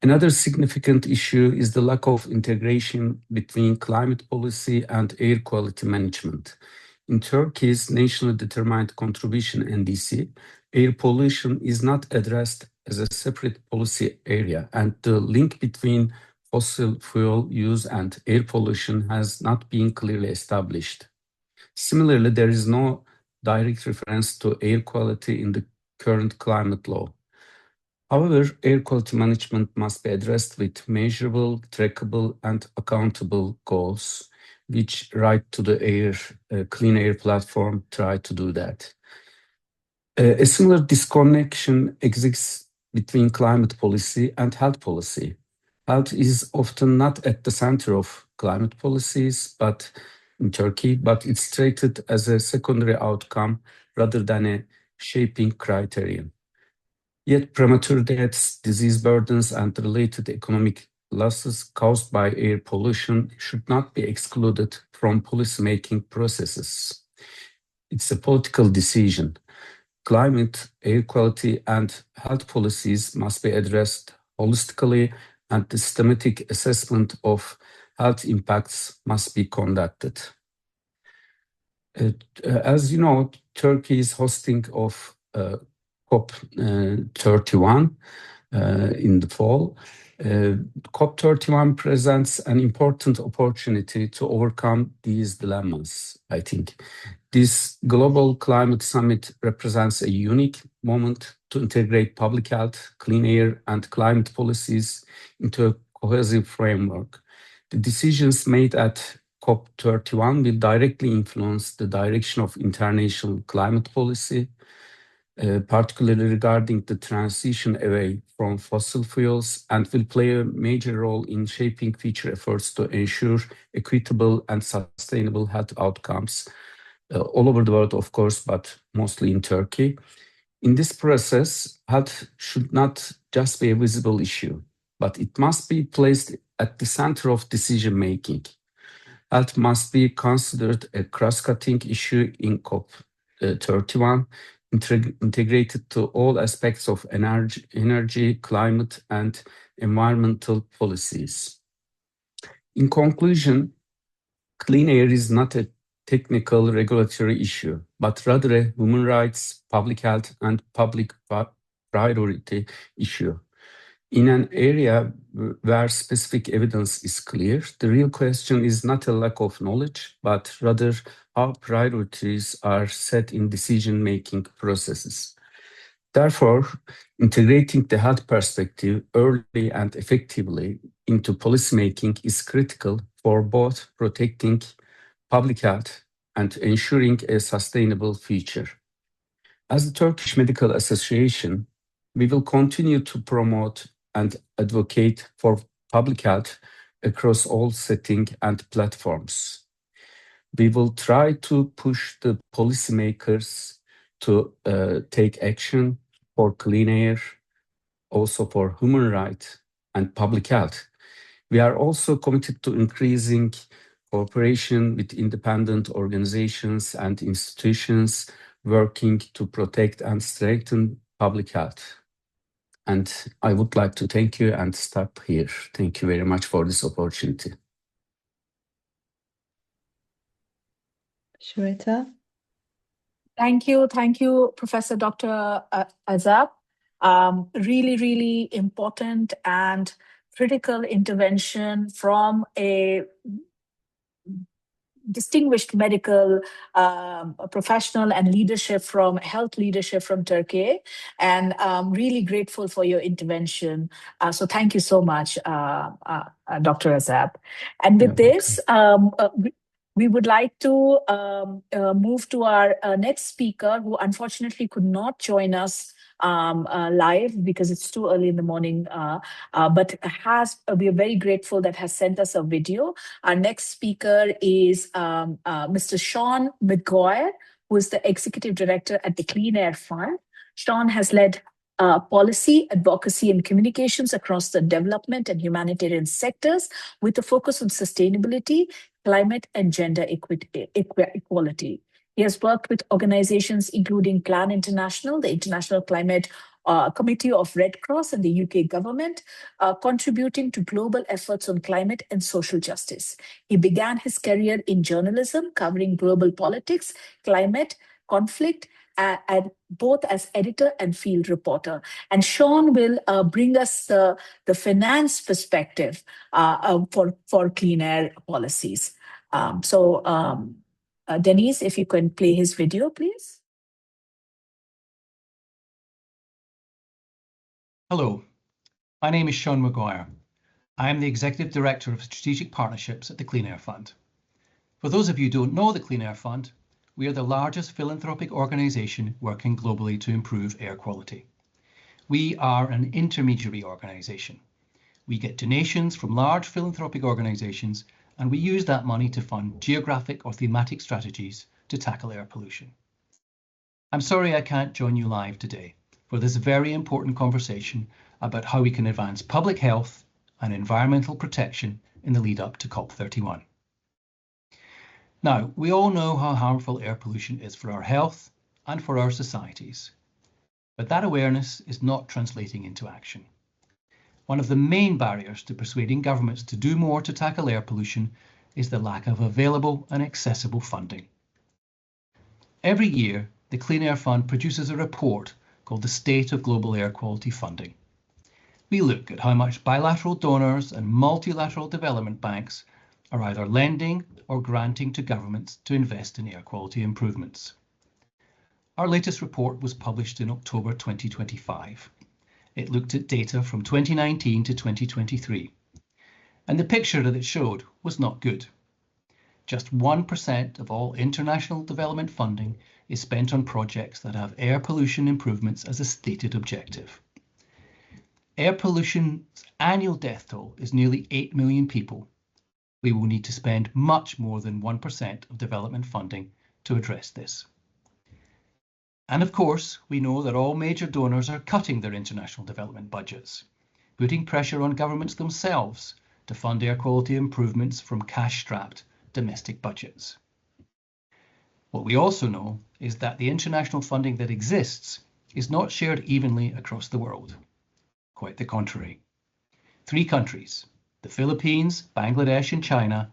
Another significant issue is the lack of integration between climate policy and air quality management. In Turkey's nationally determined contribution NDC, air pollution is not addressed as a separate policy area, and the link between fossil fuel use and air pollution has not been clearly established. Similarly, there is no direct reference to air quality in the current climate law. However, air quality management must be addressed with measurable, trackable, and accountable goals, which Right to the Clean Air platform try to do that. A similar disconnection exists between climate policy and health policy. Health is often not at the center of climate policies, but in Turkey, but it's treated as a secondary outcome rather than a shaping criterion. Yet premature deaths, disease burdens, and related economic losses caused by air pollution should not be excluded from policymaking processes. It's a political decision. Climate, air quality, and health policies must be addressed holistically, and the systematic assessment of health impacts must be conducted. As you know, Turkey is hosting of COP31 in the fall. COP31 presents an important opportunity to overcome these dilemmas, I think. This global climate summit represents a unique moment to integrate public health, clean air, and climate policies into a cohesive framework. The decisions made at COP31 will directly influence the direction of international climate policy, particularly regarding the transition away from fossil fuels, and will play a major role in shaping future efforts to ensure equitable and sustainable health outcomes all over the world, of course, but mostly in Turkey. In this process, health should not just be a visible issue, but it must be placed at the center of decision-making. Health must be considered a cross-cutting issue in COP31, integrated to all aspects of energy, climate, and environmental policies. In conclusion, clean air is not a technical regulatory issue, but rather a human rights, public health, and public priority issue. In an area where specific evidence is clear, the real question is not a lack of knowledge, but rather how priorities are set in decision-making processes. Therefore, integrating the health perspective early and effectively into policymaking is critical for both protecting public health and ensuring a sustainable future. As the Turkish Medical Association, we will continue to promote and advocate for public health across all settings and platforms. We will try to push the policymakers to take action for clean air, also for human rights and public health. We are also committed to increasing cooperation with independent organizations and institutions working to protect and strengthen public health. And I would like to thank you and stop here. Thank you very much for this opportunity. Shweta? Thank you, Professor Dr. Azab. Really important and critical intervention from a distinguished medical professional and health leadership from Turkey, and really grateful for your intervention. So thank you so much, Dr. Azab. And with this, we would like to move to our next speaker, who unfortunately could not join us live because it's too early in the morning, but we are very grateful that has sent us a video. Our next speaker is Mr. Sean McGuire, who is the Executive Director at the Clean Air Fund. Sean has led policy, advocacy, and communications across the development and humanitarian sectors with a focus on sustainability, climate, and gender equality. He has worked with organizations including Plan International, the International Climate Committee of Red Cross, and the UK government, contributing to global efforts on climate and social justice. He began his career in journalism, covering global politics, climate, conflict, and both as editor and field reporter. And Sean will bring us the finance perspective for clean air policies. Denise, if you can play his video, please. Hello, my name is Sean McGuire. I am the Executive Director of Strategic Partnerships at the Clean Air Fund. For those of you who don't know the Clean Air Fund, we are the largest philanthropic organisation working globally to improve air quality. We are an intermediary organisation. We get donations from large philanthropic organisations, and we use that money to fund geographic or thematic strategies to tackle air pollution. I'm sorry I can't join you live today for this very important conversation about how we can advance public health and environmental protection in the lead up to COP31. Now, we all know how harmful air pollution is for our health and for our societies, but that awareness is not translating into action. One of the main barriers to persuading governments to do more to tackle air pollution is the lack of available and accessible funding. Every year, the Clean Air Fund produces a report called the State of Global Air Quality Funding. We look at how much bilateral donors and multilateral development banks are either lending or granting to governments to invest in air quality improvements. Our latest report was published in October 2025. It looked at data from 2019 to 2023, and the picture that it showed was not good. Just 1% of all international development funding is spent on projects that have air pollution improvements as a stated objective. Air pollution's annual death toll is nearly 8 million people. We will need to spend much more than 1% of development funding to address this. And of course, we know that all major donors are cutting their international development budgets, putting pressure on governments themselves to fund air quality improvements from cash-strapped domestic budgets. What we also know is that the international funding that exists is not shared evenly across the world. Quite the contrary. 3 countries, the Philippines, Bangladesh and China,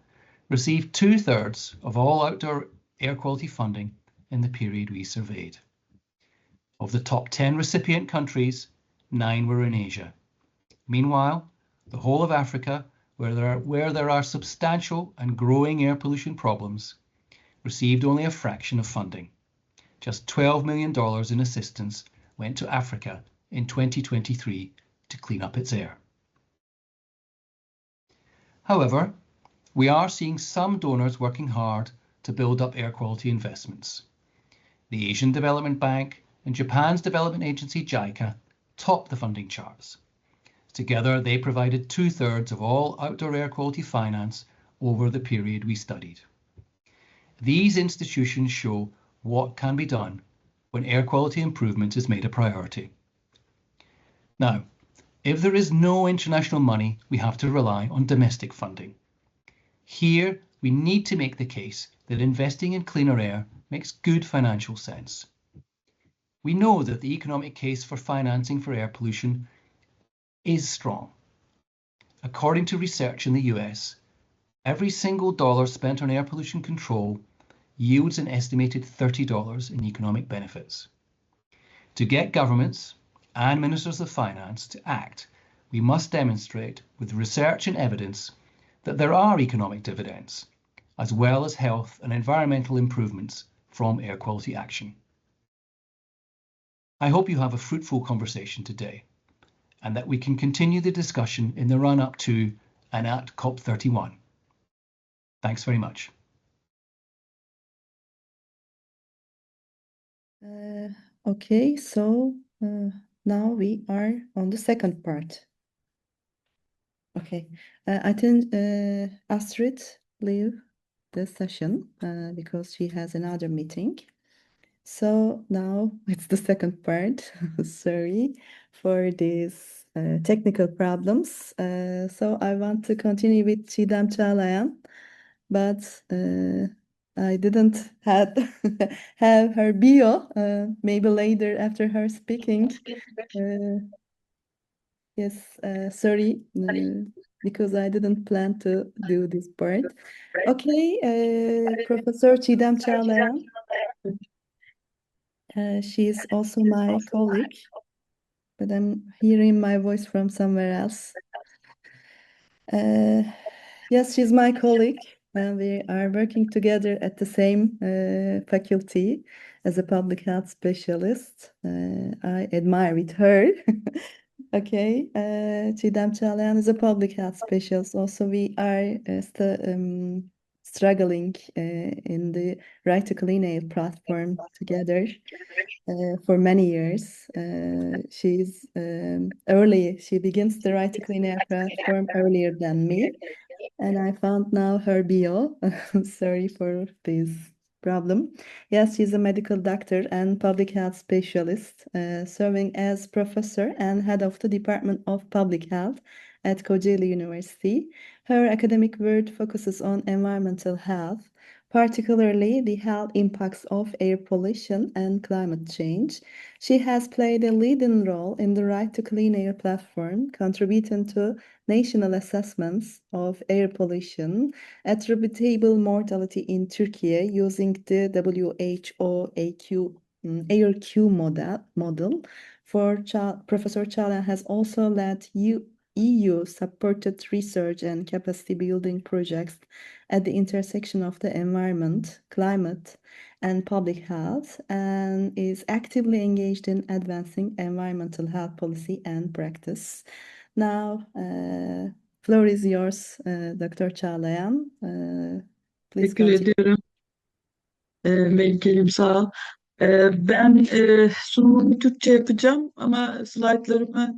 received 2/3 of all outdoor air quality funding in the period we surveyed. Of the top 10 recipient countries, 9 were in Asia. Meanwhile, the whole of Africa, where there are substantial and growing air pollution problems, received only a fraction of funding. Just $12 million in assistance went to Africa in 2023 to clean up its air. However, we are seeing some donors working hard to build up air quality investments. The Asian Development Bank and Japan's development agency JICA top the funding charts. Together, they provided 2/3 of all outdoor air quality finance over the period we studied. These institutions show what can be done when air quality improvement is made a priority. Now, if there is no international money, we have to rely on domestic funding. Here, we need to make the case that investing in cleaner air makes good financial sense. We know that the economic case for financing for air pollution is strong. According to research in the US, every single dollar spent on air pollution control yields an estimated $30 in economic benefits. To get governments and ministers of finance to act, we must demonstrate with research and evidence that there are economic dividends, as well as health and environmental improvements from air quality action. I hope you have a fruitful conversation today, and that we can continue the discussion in the run-up to and at COP31. Thanks very much. Okay, so now we are on the second part. Okay, I think Astrid leave the session because she has another meeting. So now it's the second part. Sorry for these technical problems. So I want to continue with Çiğdem Çağlayan, but I didn't have her bio. Maybe later after her speaking. Yes, sorry, because I didn't plan to do this part. Okay, Professor Çiğdem Çağlayan. She is also my colleague, but I'm hearing my voice from somewhere else. Yes, she's my colleague, and we are working together at the same faculty as a public health specialist. I admire with her. Okay, Çiğdem Çağlayan is a public health specialist. Also, we are struggling in the Right to Clean Air platform together for many years. She's early. She begins the Right to Clean Air platform earlier than me, and I found now her bio. Sorry for this problem. Yes, she's a medical doctor and public health specialist, serving as professor and head of the Department of Public Health at Kocaeli University. Her academic work focuses on environmental health, particularly the health impacts of air pollution and climate change. She has played a leading role in the Right to Clean Air platform, contributing to national assessments of air pollution, attributable mortality in Turkey using the WHO AirQ model. Professor Çağlayan has also led EU-supported research and capacity building projects at the intersection of the environment, climate, and public health, and is actively engaged in advancing environmental health policy and practice. Now, floor is yours, Dr. Çağlayan. Please Teşekkür continue. ediyorum. Melike'cim sağ ol. Ben sunumumu Türkçe yapacağım ama slaytlarımı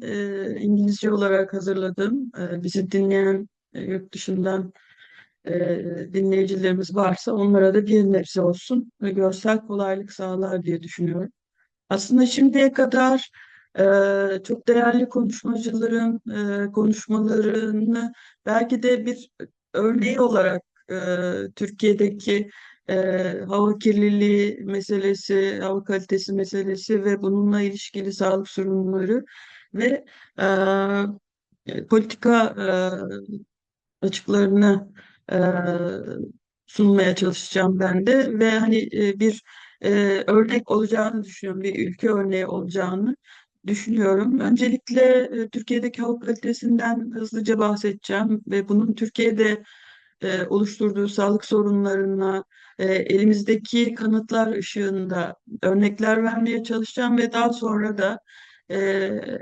İngilizce olarak hazırladım. Bizi dinleyen yurt dışından dinleyicilerimiz varsa onlara da bir nebze olsun ve görsel kolaylık sağlar diye düşünüyorum. Aslında şimdiye kadar çok değerli konuşmacıların konuşmalarını belki de bir örneği olarak Türkiye'deki hava kirliliği meselesi, hava kalitesi meselesi ve bununla ilişkili sağlık sorunları ve politika açıklarını sunmaya çalışacağım ben de ve hani bir örnek olacağını düşünüyorum, bir ülke örneği olacağını düşünüyorum. Öncelikle Türkiye'deki hava kalitesinden hızlıca bahsedeceğim ve bunun Türkiye'de oluşturduğu sağlık sorunlarına elimizdeki kanıtlar ışığında örnekler vermeye çalışacağım ve daha sonra da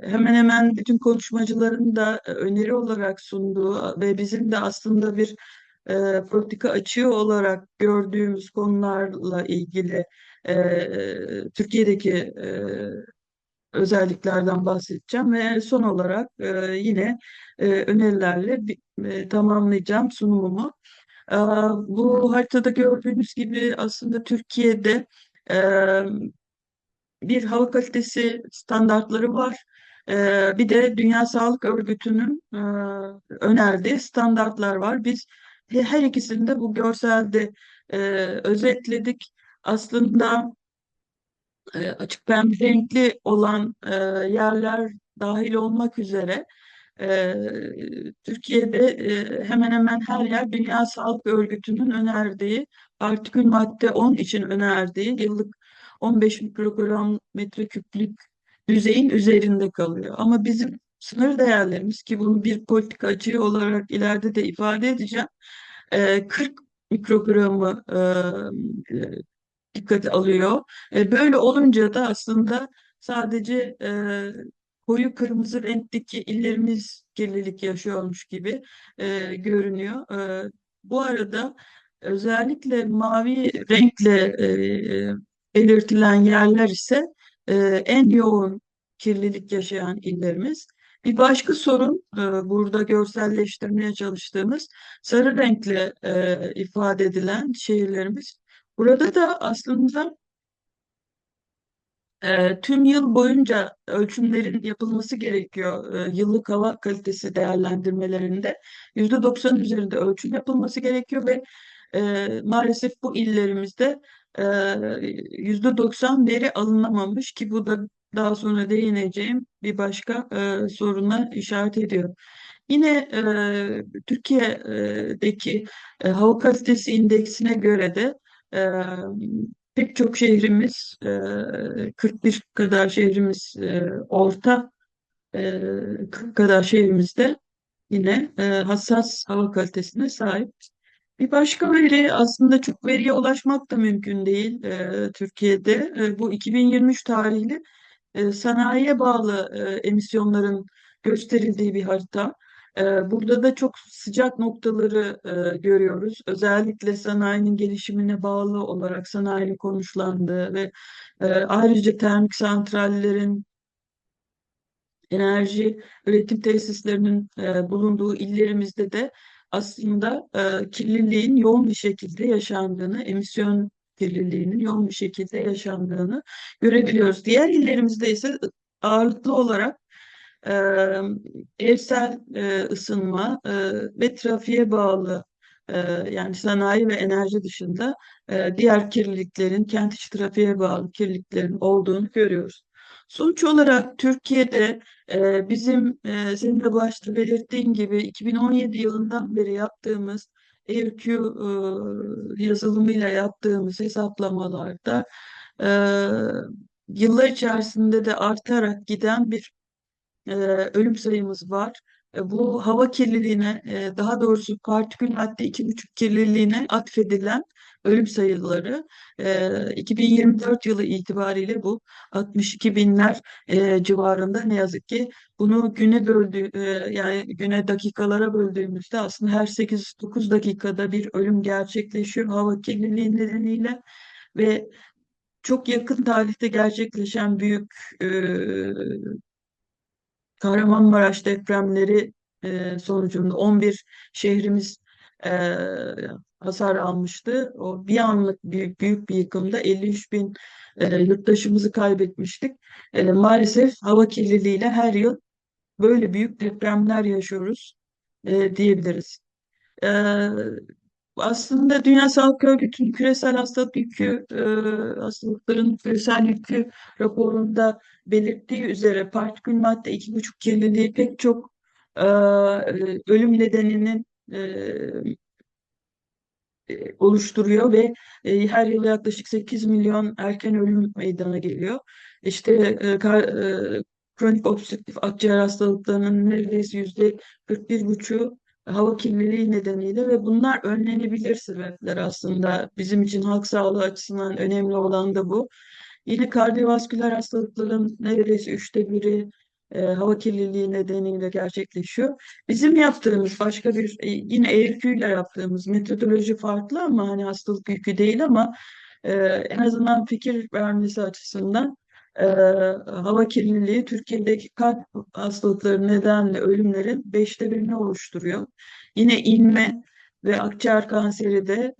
hemen hemen bütün konuşmacıların da öneri olarak sunduğu ve bizim de aslında bir politika açığı olarak gördüğümüz konularla ilgili Türkiye'deki özelliklerden bahsedeceğim ve son olarak yine önerilerle tamamlayacağım sunumumu. Bu haritada gördüğünüz gibi aslında Türkiye'de bir hava kalitesi standartları var. Bir de Dünya Sağlık Örgütü'nün önerdiği standartlar var. Biz her ikisini de bu görselde özetledik. Aslında açık pembe renkli olan yerler dahil olmak üzere Türkiye'de hemen hemen her yer Dünya Sağlık Örgütü'nün önerdiği partikül madde 10 için önerdiği yıllık 15 mikrogram metreküplük düzeyin üzerinde kalıyor. Ama bizim sınır değerlerimiz ki bunu bir politika açığı olarak ileride de ifade edeceğim 40 mikrogramı dikkate alıyor. Böyle olunca da aslında sadece koyu kırmızı renkteki illerimiz kirlilik yaşıyormuş gibi görünüyor. Bu arada özellikle mavi renkle belirtilen yerler ise en yoğun kirlilik yaşayan illerimiz. Bir başka sorun burada görselleştirmeye çalıştığımız sarı renkle ifade edilen şehirlerimiz. Burada da aslında tüm yıl boyunca ölçümlerin yapılması gerekiyor. Yıllık hava kalitesi değerlendirmelerinde %90 üzerinde ölçüm yapılması gerekiyor ve maalesef bu illerimizde %90 veri alınamamış ki bu da daha sonra değineceğim bir başka soruna işaret ediyor. Yine Türkiye'deki hava kalitesi indeksine göre de pek çok şehrimiz, 41 kadar şehrimiz orta, 40 kadar şehrimizde yine hassas hava kalitesine sahip. Bir başka veri aslında çok veriye ulaşmak da mümkün değil Türkiye'de. Bu 2023 tarihli sanayiye bağlı emisyonların gösterildiği bir harita. Burada da çok sıcak noktaları görüyoruz. Özellikle sanayinin gelişimine bağlı olarak sanayinin konuşlandığı ve ayrıca termik santrallerin enerji üretim tesislerinin bulunduğu illerimizde de aslında kirliliğin yoğun bir şekilde yaşandığını, emisyon kirliliğinin yoğun bir şekilde yaşandığını görebiliyoruz. Diğer illerimizde ise ağırlıklı olarak evsel ısınma ve trafiğe bağlı yani sanayi ve enerji dışında diğer kirliliklerin, kent içi trafiğe bağlı kirliliklerin olduğunu görüyoruz. Sonuç olarak Türkiye'de bizim senin de başta belirttiğin gibi 2017 yılından beri yaptığımız ERQ yazılımıyla yaptığımız hesaplamalarda e, yıllar içerisinde de artarak giden bir ölüm sayımız var. Bu hava kirliliğine, daha doğrusu partikül madde 2,5 kirliliğine atfedilen ölüm sayıları 2024 yılı itibariyle bu 62 binler civarında ne yazık ki. Bunu yani güne dakikalara böldüğümüzde aslında her 8-9 dakikada bir ölüm gerçekleşiyor hava kirliliği nedeniyle ve çok yakın tarihte gerçekleşen büyük Kahramanmaraş depremleri sonucunda 11 şehrimiz e, hasar almıştı. O bir anlık büyük bir yıkımda 53 bin yurttaşımızı kaybetmiştik. Maalesef hava kirliliğiyle her yıl böyle büyük depremler yaşıyoruz diyebiliriz. E, Aslında Dünya Sağlık Örgütü'nün küresel hastalıkların küresel yükü raporunda belirttiği üzere partikül madde 2,5 kirliliği pek çok ölüm nedeninin oluşturuyor ve her yıl yaklaşık 8 milyon erken ölüm meydana geliyor. İşte kronik obstrüktif akciğer hastalıklarının neredeyse %41,5'u hava kirliliği nedeniyle ve bunlar önlenebilir sebepler aslında. Bizim için halk sağlığı açısından önemli olan da bu. Yine kardiyovasküler hastalıkların neredeyse 1/3 hava kirliliği nedeniyle gerçekleşiyor. Bizim yaptığımız başka bir yine ERQ ile yaptığımız metodoloji farklı ama hani hastalık yükü değil ama en azından fikir vermesi açısından hava kirliliği Türkiye'deki kalp hastalıkları nedenle ölümlerin 1/5'ini oluşturuyor. Yine inme ve akciğer kanseri de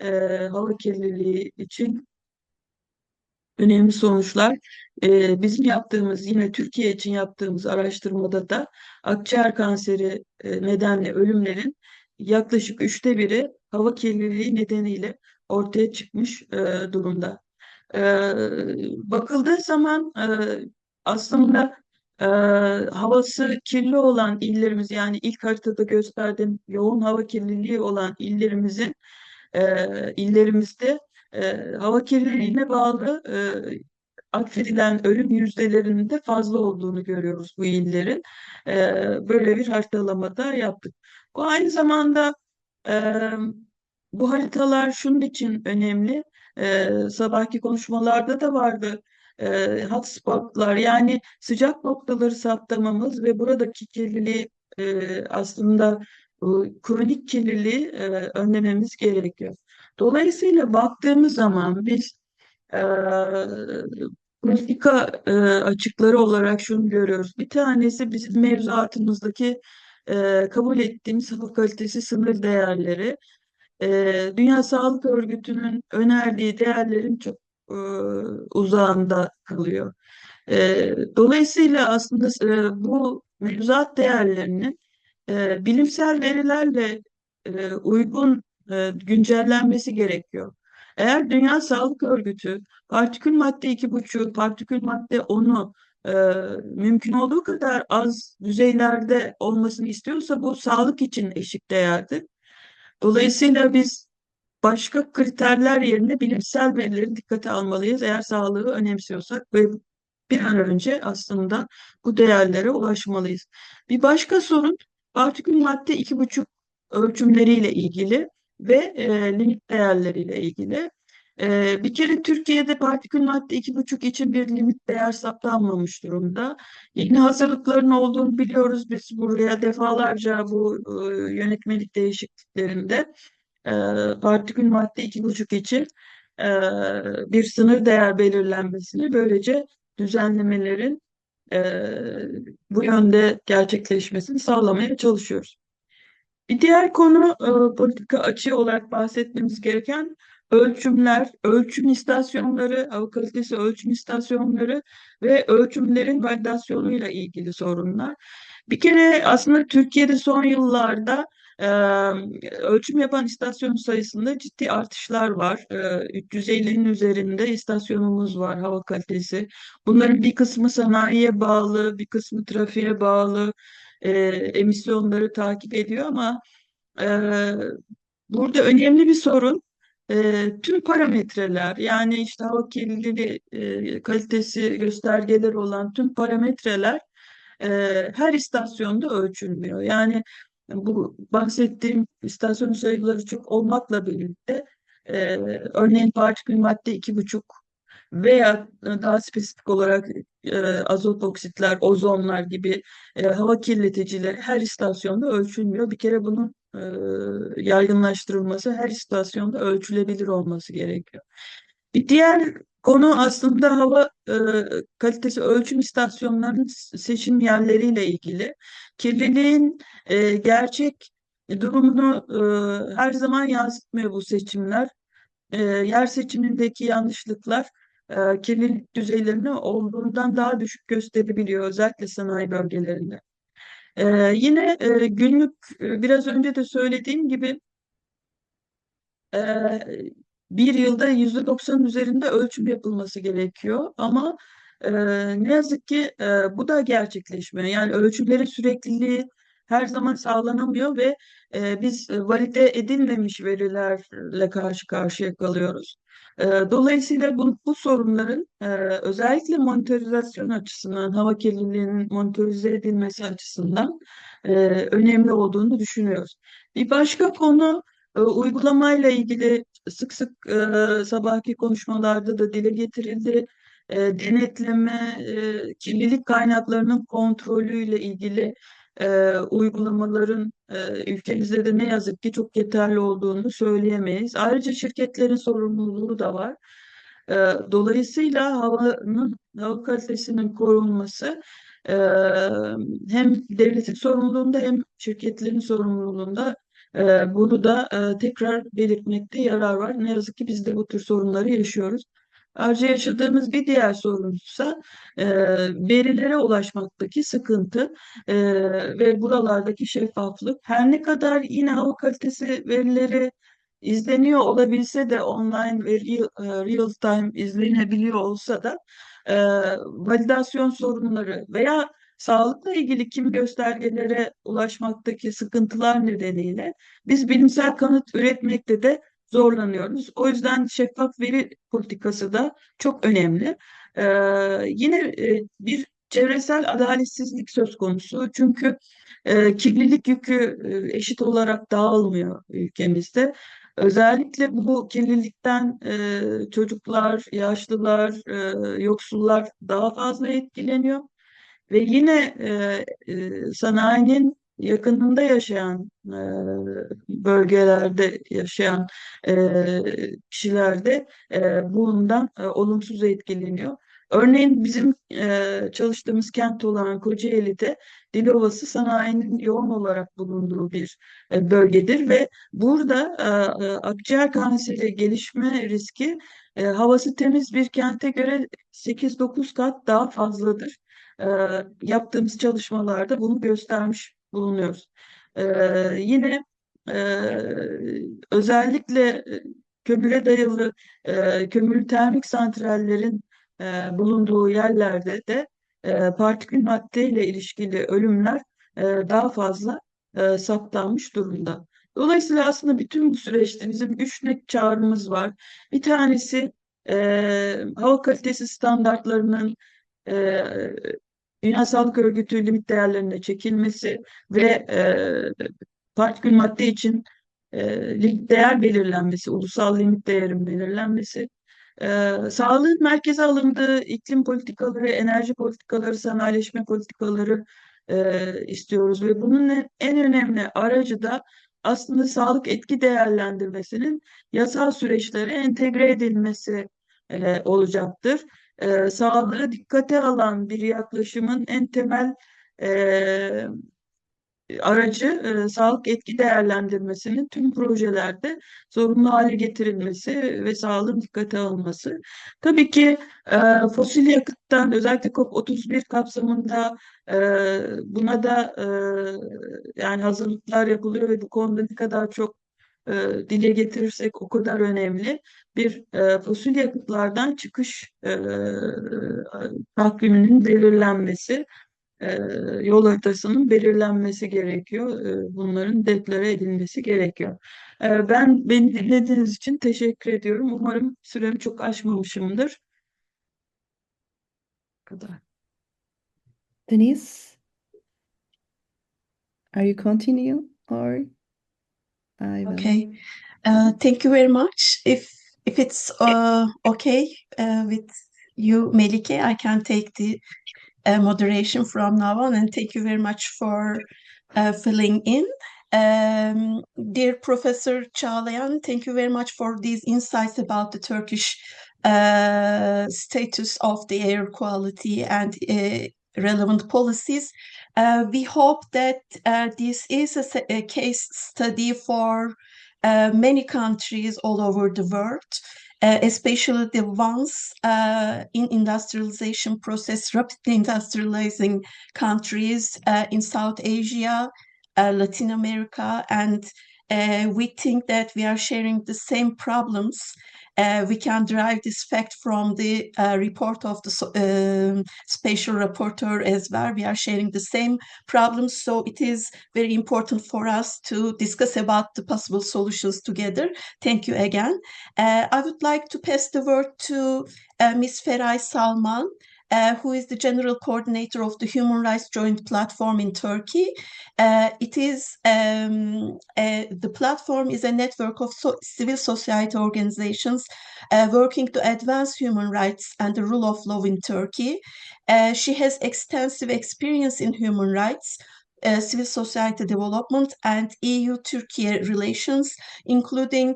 hava kirliliği için önemli sonuçlar. Bizim yaptığımız yine Türkiye için yaptığımız araştırmada da akciğer kanseri nedenle ölümlerin yaklaşık 1/3'ü hava kirliliği nedeniyle ortaya çıkmış durumda. Bakıldığı zaman aslında havası kirli olan illerimiz yani ilk haritada gösterdiğim yoğun hava kirliliği olan illerimizde hava kirliliğine bağlı atfedilen ölüm yüzdelerinin de fazla olduğunu görüyoruz bu illerin. Böyle bir haritalamada yaptık. Bu aynı zamanda bu haritalar şunun için önemli. Sabahki konuşmalarda da vardı. Hotspotlar yani sıcak noktaları saptamamız ve buradaki kirliliği aslında kronik kirliliği önlememiz gerekiyor. Dolayısıyla baktığımız zaman biz politika açıkları olarak şunu görüyoruz. Bir tanesi bizim mevzuatımızdaki kabul ettiğimiz hava kalitesi sınır değerleri. Dünya Sağlık Örgütü'nün önerdiği değerlerin çok uzağında kalıyor. Dolayısıyla aslında bu mevzuat değerlerinin bilimsel verilerle uygun güncellenmesi gerekiyor. Eğer Dünya Sağlık Örgütü partikül madde 2,5, partikül madde 10'u mümkün olduğu kadar az düzeylerde olmasını istiyorsa bu sağlık için eşik değerdir. Dolayısıyla biz başka kriterler yerine bilimsel verileri dikkate almalıyız eğer sağlığı önemsiyorsak ve bir an önce aslında bu değerlere ulaşmalıyız. Bir başka sorun partikül madde 2,5 ölçümleriyle ilgili ve limit değerleriyle ilgili. Bir kere Türkiye'de partikül madde 2,5 için bir limit değer saptanmamış durumda. Yeni hazırlıkların olduğunu biliyoruz. Biz buraya defalarca bu yönetmelik değişikliklerinde partikül madde 2,5 için bir sınır değer belirlenmesini böylece düzenlemelerin bu yönde gerçekleşmesini sağlamaya çalışıyoruz. Bir diğer konu politika açığı olarak bahsetmemiz gereken ölçümler, ölçüm istasyonları, hava kalitesi ölçüm istasyonları ve ölçümlerin validasyonuyla ilgili sorunlar. Bir kere aslında Türkiye'de son yıllarda Ölçüm yapan istasyon sayısında ciddi artışlar var. 350'nin üzerinde istasyonumuz var, hava kalitesi. Bunların bir kısmı sanayiye bağlı, bir kısmı trafiğe bağlı, emisyonları takip ediyor ama e, burada önemli bir sorun tüm parametreler, yani işte hava kirliliği kalitesi göstergeleri olan tüm parametreler her istasyonda ölçülmüyor. Yani bu bahsettiğim istasyon sayıları çok olmakla birlikte örneğin partikül madde 2,5 veya daha spesifik olarak azot oksitler, ozonlar gibi hava kirleticileri her istasyonda ölçülmüyor. Bir kere bunun yaygınlaştırılması, her istasyonda ölçülebilir olması gerekiyor. Bir diğer konu aslında hava kalitesi ölçüm istasyonlarının seçim yerleriyle ilgili. Kirliliğin gerçek durumunu her zaman yansıtmıyor bu seçimler. Yer seçimindeki yanlışlıklar kirlilik düzeylerini olduğundan daha düşük gösterebiliyor, özellikle sanayi bölgelerinde. Yine günlük biraz önce de söylediğim gibi bir yılda %90 üzerinde ölçüm yapılması gerekiyor ama ne yazık ki bu da gerçekleşmiyor. Yani ölçümlerin sürekliliği her zaman sağlanamıyor ve biz valide edilmemiş verilerle karşı karşıya kalıyoruz. Dolayısıyla bu sorunların özellikle monitorizasyon açısından, hava kirliliğinin monitorize edilmesi açısından önemli olduğunu düşünüyoruz. Bir başka konu uygulamayla ilgili sık sık sabahki konuşmalarda da dile getirildi. Denetleme, kirlilik kaynaklarının kontrolüyle ilgili uygulamaların ülkemizde de ne yazık ki çok yeterli olduğunu söyleyemeyiz. Ayrıca şirketlerin sorumluluğu da var. Dolayısıyla hava kalitesinin korunması hem devletin sorumluluğunda hem şirketlerin sorumluluğunda. Bunu da tekrar belirtmekte yarar var. Ne yazık ki biz de bu tür sorunları yaşıyoruz. Ayrıca yaşadığımız bir diğer sorunsa verilere ulaşmaktaki sıkıntı ve buralardaki şeffaflık. Her ne kadar yine hava kalitesi verileri izleniyor olabilse de online ve real time izlenebiliyor olsa da validasyon sorunları veya sağlıkla ilgili kimi göstergelere ulaşmaktaki sıkıntılar nedeniyle biz bilimsel kanıt üretmekte de zorlanıyoruz. O yüzden şeffaf veri politikası da çok önemli. Yine bir çevresel adaletsizlik söz konusu. Çünkü kirlilik yükü eşit olarak dağılmıyor ülkemizde. Özellikle bu kirlilikten çocuklar, yaşlılar, yoksullar daha fazla etkileniyor. Ve yine sanayinin yakınında yaşayan bölgelerde yaşayan kişiler de bundan olumsuz etkileniyor. Örneğin bizim çalıştığımız kent olan Kocaeli'de Dilovası sanayinin yoğun olarak bulunduğu bir bölgedir ve burada akciğer kanseri gelişme riski havası temiz bir kente göre 8-9 kat daha fazladır. Yaptığımız çalışmalarda bunu göstermiş bulunuyoruz. Yine özellikle kömüre dayalı kömürlü termik santrallerin bulunduğu yerlerde de partikül maddeyle ilişkili ölümler daha fazla saptanmış durumda. Dolayısıyla aslında bütün bu süreçte bizim üç net çağrımız var. Bir tanesi hava kalitesi standartlarının e, Dünya Sağlık Örgütü limit değerlerine çekilmesi ve partikül madde için limit değer belirlenmesi, ulusal limit değerin belirlenmesi, sağlığın merkeze alındığı iklim politikaları, enerji politikaları, sanayileşme politikaları istiyoruz ve bunun en önemli aracı da aslında sağlık etki değerlendirmesinin yasal süreçlere entegre edilmesi olacaktır. Sağlığı dikkate alan bir yaklaşımın en temel aracı sağlık etki değerlendirmesinin tüm projelerde zorunlu hale getirilmesi ve sağlığın dikkate alınması. Tabii ki fosil yakıttan özellikle COP31 kapsamında e, buna da yani hazırlıklar yapılıyor ve bu konuda ne kadar çok dile getirirsek o kadar önemli. Bir fosil yakıtlardan çıkış takviminin belirlenmesi, e, yol haritasının belirlenmesi gerekiyor. Bunların deklare edilmesi gerekiyor. Beni dinlediğiniz için teşekkür ediyorum. Umarım süremi çok aşmamışımdır. Bu kadar. Denise, are you continue or I will? Okay. Thank you very much. If it's okay with you, Melike, I can take the moderation from now on, and thank you very much for filling in. Dear Professor Çağlayan, thank you very much for these insights about the Turkish status of the air quality and relevant policies. We hope that this is a case study for many countries all over the world, especially the ones in industrialization process, rapidly industrializing countries in South Asia, Latin America, and we think that we are sharing the same problems. We can derive this fact from the report of the special rapporteur as well. We are sharing the same problems, so it is very important for us to discuss about the possible solutions together. Thank you again. I would like to pass the word to Ms. Feray Salman, who is the General Coordinator of the Human Rights Joint Platform in Turkey. The platform is a network of civil society organizations working to advance human rights and the rule of law in Turkey. She has extensive experience in human rights, civil society development, and EU-Turkey relations, including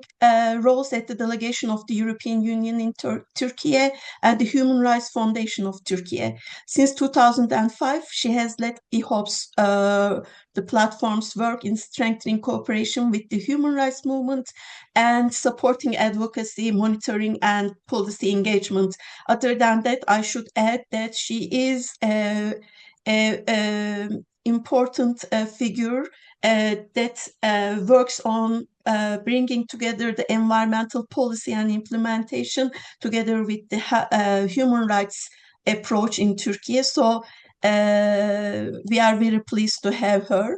roles at the delegation of the European Union in Turkey and the Human Rights Foundation of Turkey. Since 2005, she has led IHOP's the platform's work in strengthening cooperation with the human rights movement and supporting advocacy, monitoring, and policy engagement. Other than that, I should add that she is a important figure that works on bringing together the environmental policy and implementation together with the human rights approach in Turkey. So we are very pleased to have her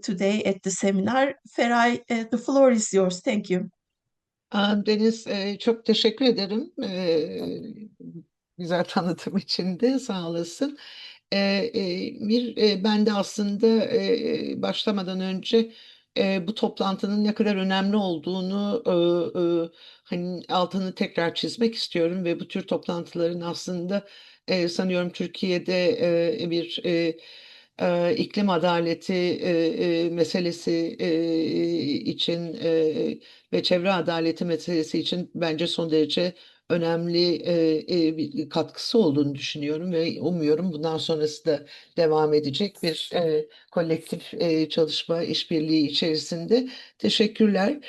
today at the seminar. Feray, the floor is yours. Thank you. Deniz, çok teşekkür ederim. Güzel tanıtım için de sağ olasın. Ben de aslında başlamadan önce bu toplantının ne kadar önemli olduğunu hani altını tekrar çizmek istiyorum ve bu tür toplantıların aslında sanıyorum Türkiye'de bir iklim adaleti meselesi için ve çevre adaleti meselesi için bence son derece önemli bir katkısı olduğunu düşünüyorum ve umuyorum bundan sonrası da devam edecek bir kolektif çalışma, işbirliği içerisinde. Teşekkürler.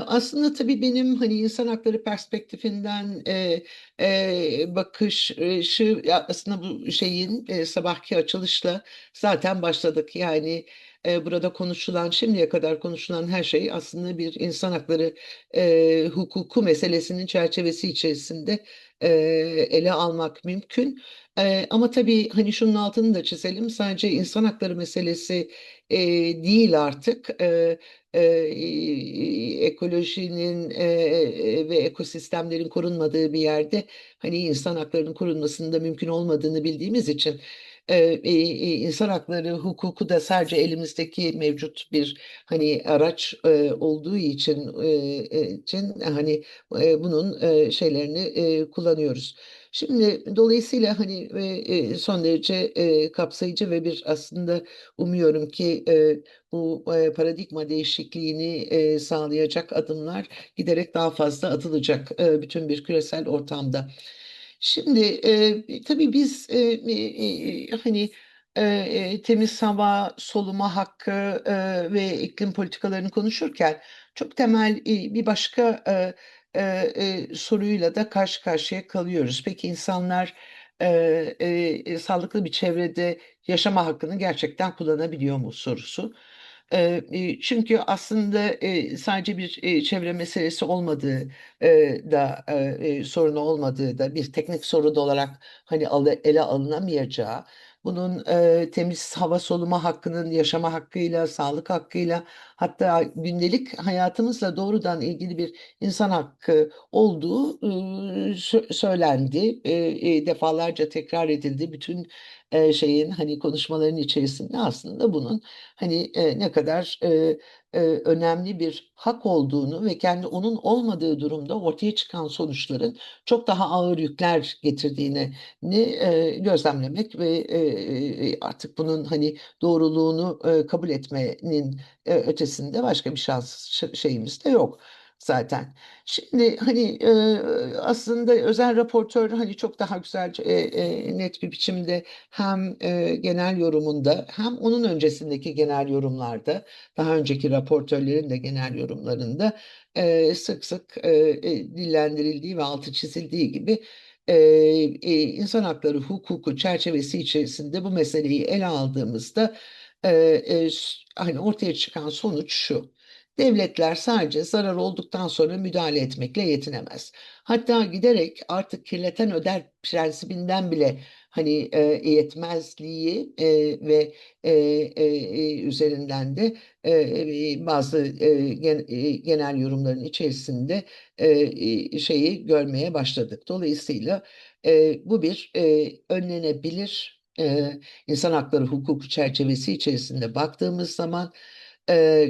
Aslında tabii benim hani insan hakları perspektifinden bakışı aslında bu şeyin sabahki açılışla zaten başladık. Yani burada konuşulan, şimdiye kadar konuşulan her şey aslında bir insan hakları hukuku meselesinin çerçevesi içerisinde ele almak mümkün. Ama tabii hani şunun altını da çizelim, sadece insan hakları meselesi değil artık. Ekolojinin ve ekosistemlerin korunmadığı bir yerde hani insan haklarının korunmasının da mümkün olmadığını bildiğimiz için insan hakları hukuku da sadece elimizdeki mevcut bir hani araç olduğu için hani bunun şeylerini kullanıyoruz. Şimdi dolayısıyla hani son derece kapsayıcı ve bir aslında umuyorum ki bu paradigma değişikliğini sağlayacak adımlar giderek daha fazla atılacak bütün bir küresel ortamda. Şimdi tabii biz hani temiz hava, soluma hakkı ve iklim politikalarını konuşurken çok temel bir başka soruyla da karşı karşıya kalıyoruz. Peki insanlar sağlıklı bir çevrede yaşama hakkını gerçekten kullanabiliyor mu sorusu. Çünkü aslında sadece bir çevre meselesi olmadığı da sorunu olmadığı da bir teknik sorun olarak hani ele alınamayacağı, bunun temiz hava soluma hakkının yaşama hakkıyla, sağlık hakkıyla, hatta gündelik hayatımızla doğrudan ilgili bir insan hakkı olduğu söylendi. Defalarca tekrar edildi. Bütün şeyin hani konuşmaların içerisinde aslında bunun hani ne kadar önemli bir hak olduğunu ve kendi onun olmadığı durumda ortaya çıkan sonuçların çok daha ağır yükler getirdiğini gözlemlemek ve artık bunun hani doğruluğunu kabul etmenin ötesinde başka bir şeyimiz de yok zaten. Şimdi hani aslında özel raportör hani çok daha güzel net bir biçimde hem genel yorumunda hem onun öncesindeki genel yorumlarda, daha önceki raportörlerin de genel yorumlarında sık sık dillendirildiği ve altı çizildiği gibi insan hakları hukuku çerçevesi içerisinde bu meseleyi ele aldığımızda hani ortaya çıkan sonuç şu: devletler sadece zarar olduktan sonra müdahale etmekle yetinemez. Hatta giderek artık kirleten öder prensibinden bile hani yetmezliği ve üzerinden de bazı genel yorumların içerisinde şeyi görmeye başladık. Dolayısıyla bu bir önlenebilir insan hakları hukuku çerçevesi içerisinde baktığımız zaman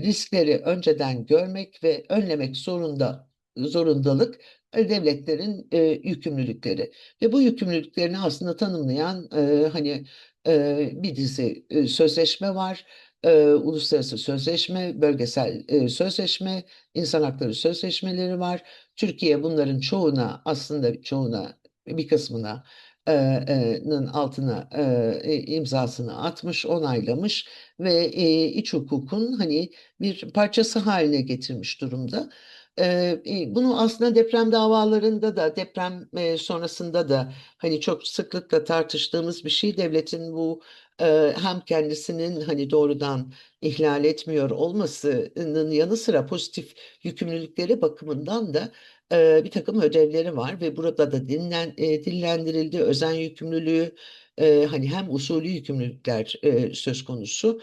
riskleri önceden görmek ve önlemek zorundalık devletlerin yükümlülükleri ve bu yükümlülüklerini aslında tanımlayan hani bir dizi sözleşme var. Uluslararası sözleşme, bölgesel sözleşme, insan hakları sözleşmeleri var. Türkiye bunların çoğuna, aslında çoğuna, bir kısmına altına imzasını atmış, onaylamış ve iç hukukun hani bir parçası haline getirmiş durumda. Bunu aslında deprem davalarında da, deprem sonrasında da hani çok sıklıkla tartıştığımız bir şey. Devletin bu hem kendisinin hani doğrudan ihlal etmiyor olmasının yanı sıra pozitif yükümlülükleri bakımından da bir takım ödevleri var ve burada da dillendirildi. Özen yükümlülüğü, hani hem usulü yükümlülükler söz konusu,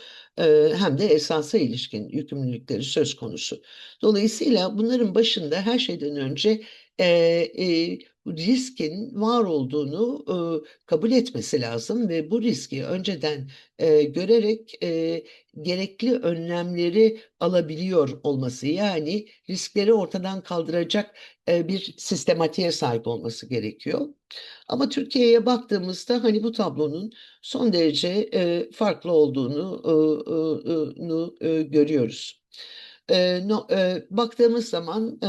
hem de esasa ilişkin yükümlülükleri söz konusu. Dolayısıyla bunların başında her şeyden önce riskin var olduğunu kabul etmesi lazım ve bu riski önceden görerek gerekli önlemleri alabiliyor olması, yani riskleri ortadan kaldıracak bir sistematiğe sahip olması gerekiyor. Ama Türkiye'ye baktığımızda hani bu tablonun son derece farklı olduğunu görüyoruz. Baktığımız zaman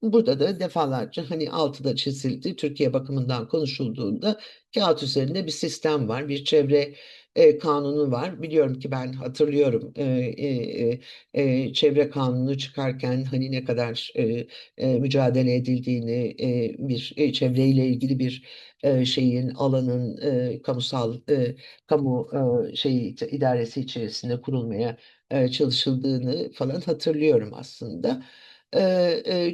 burada da defalarca hani altı da çizildi. Türkiye bakımından konuşulduğunda kağıt üzerinde bir sistem var, bir çevre kanunu var. Biliyorum ki, ben hatırlıyorum çevre kanunu çıkarken hani ne kadar mücadele edildiğini, bir çevreyle ilgili bir şeyin, alanın kamu şeyi idaresi içerisinde kurulmaya çalışıldığını falan hatırlıyorum aslında.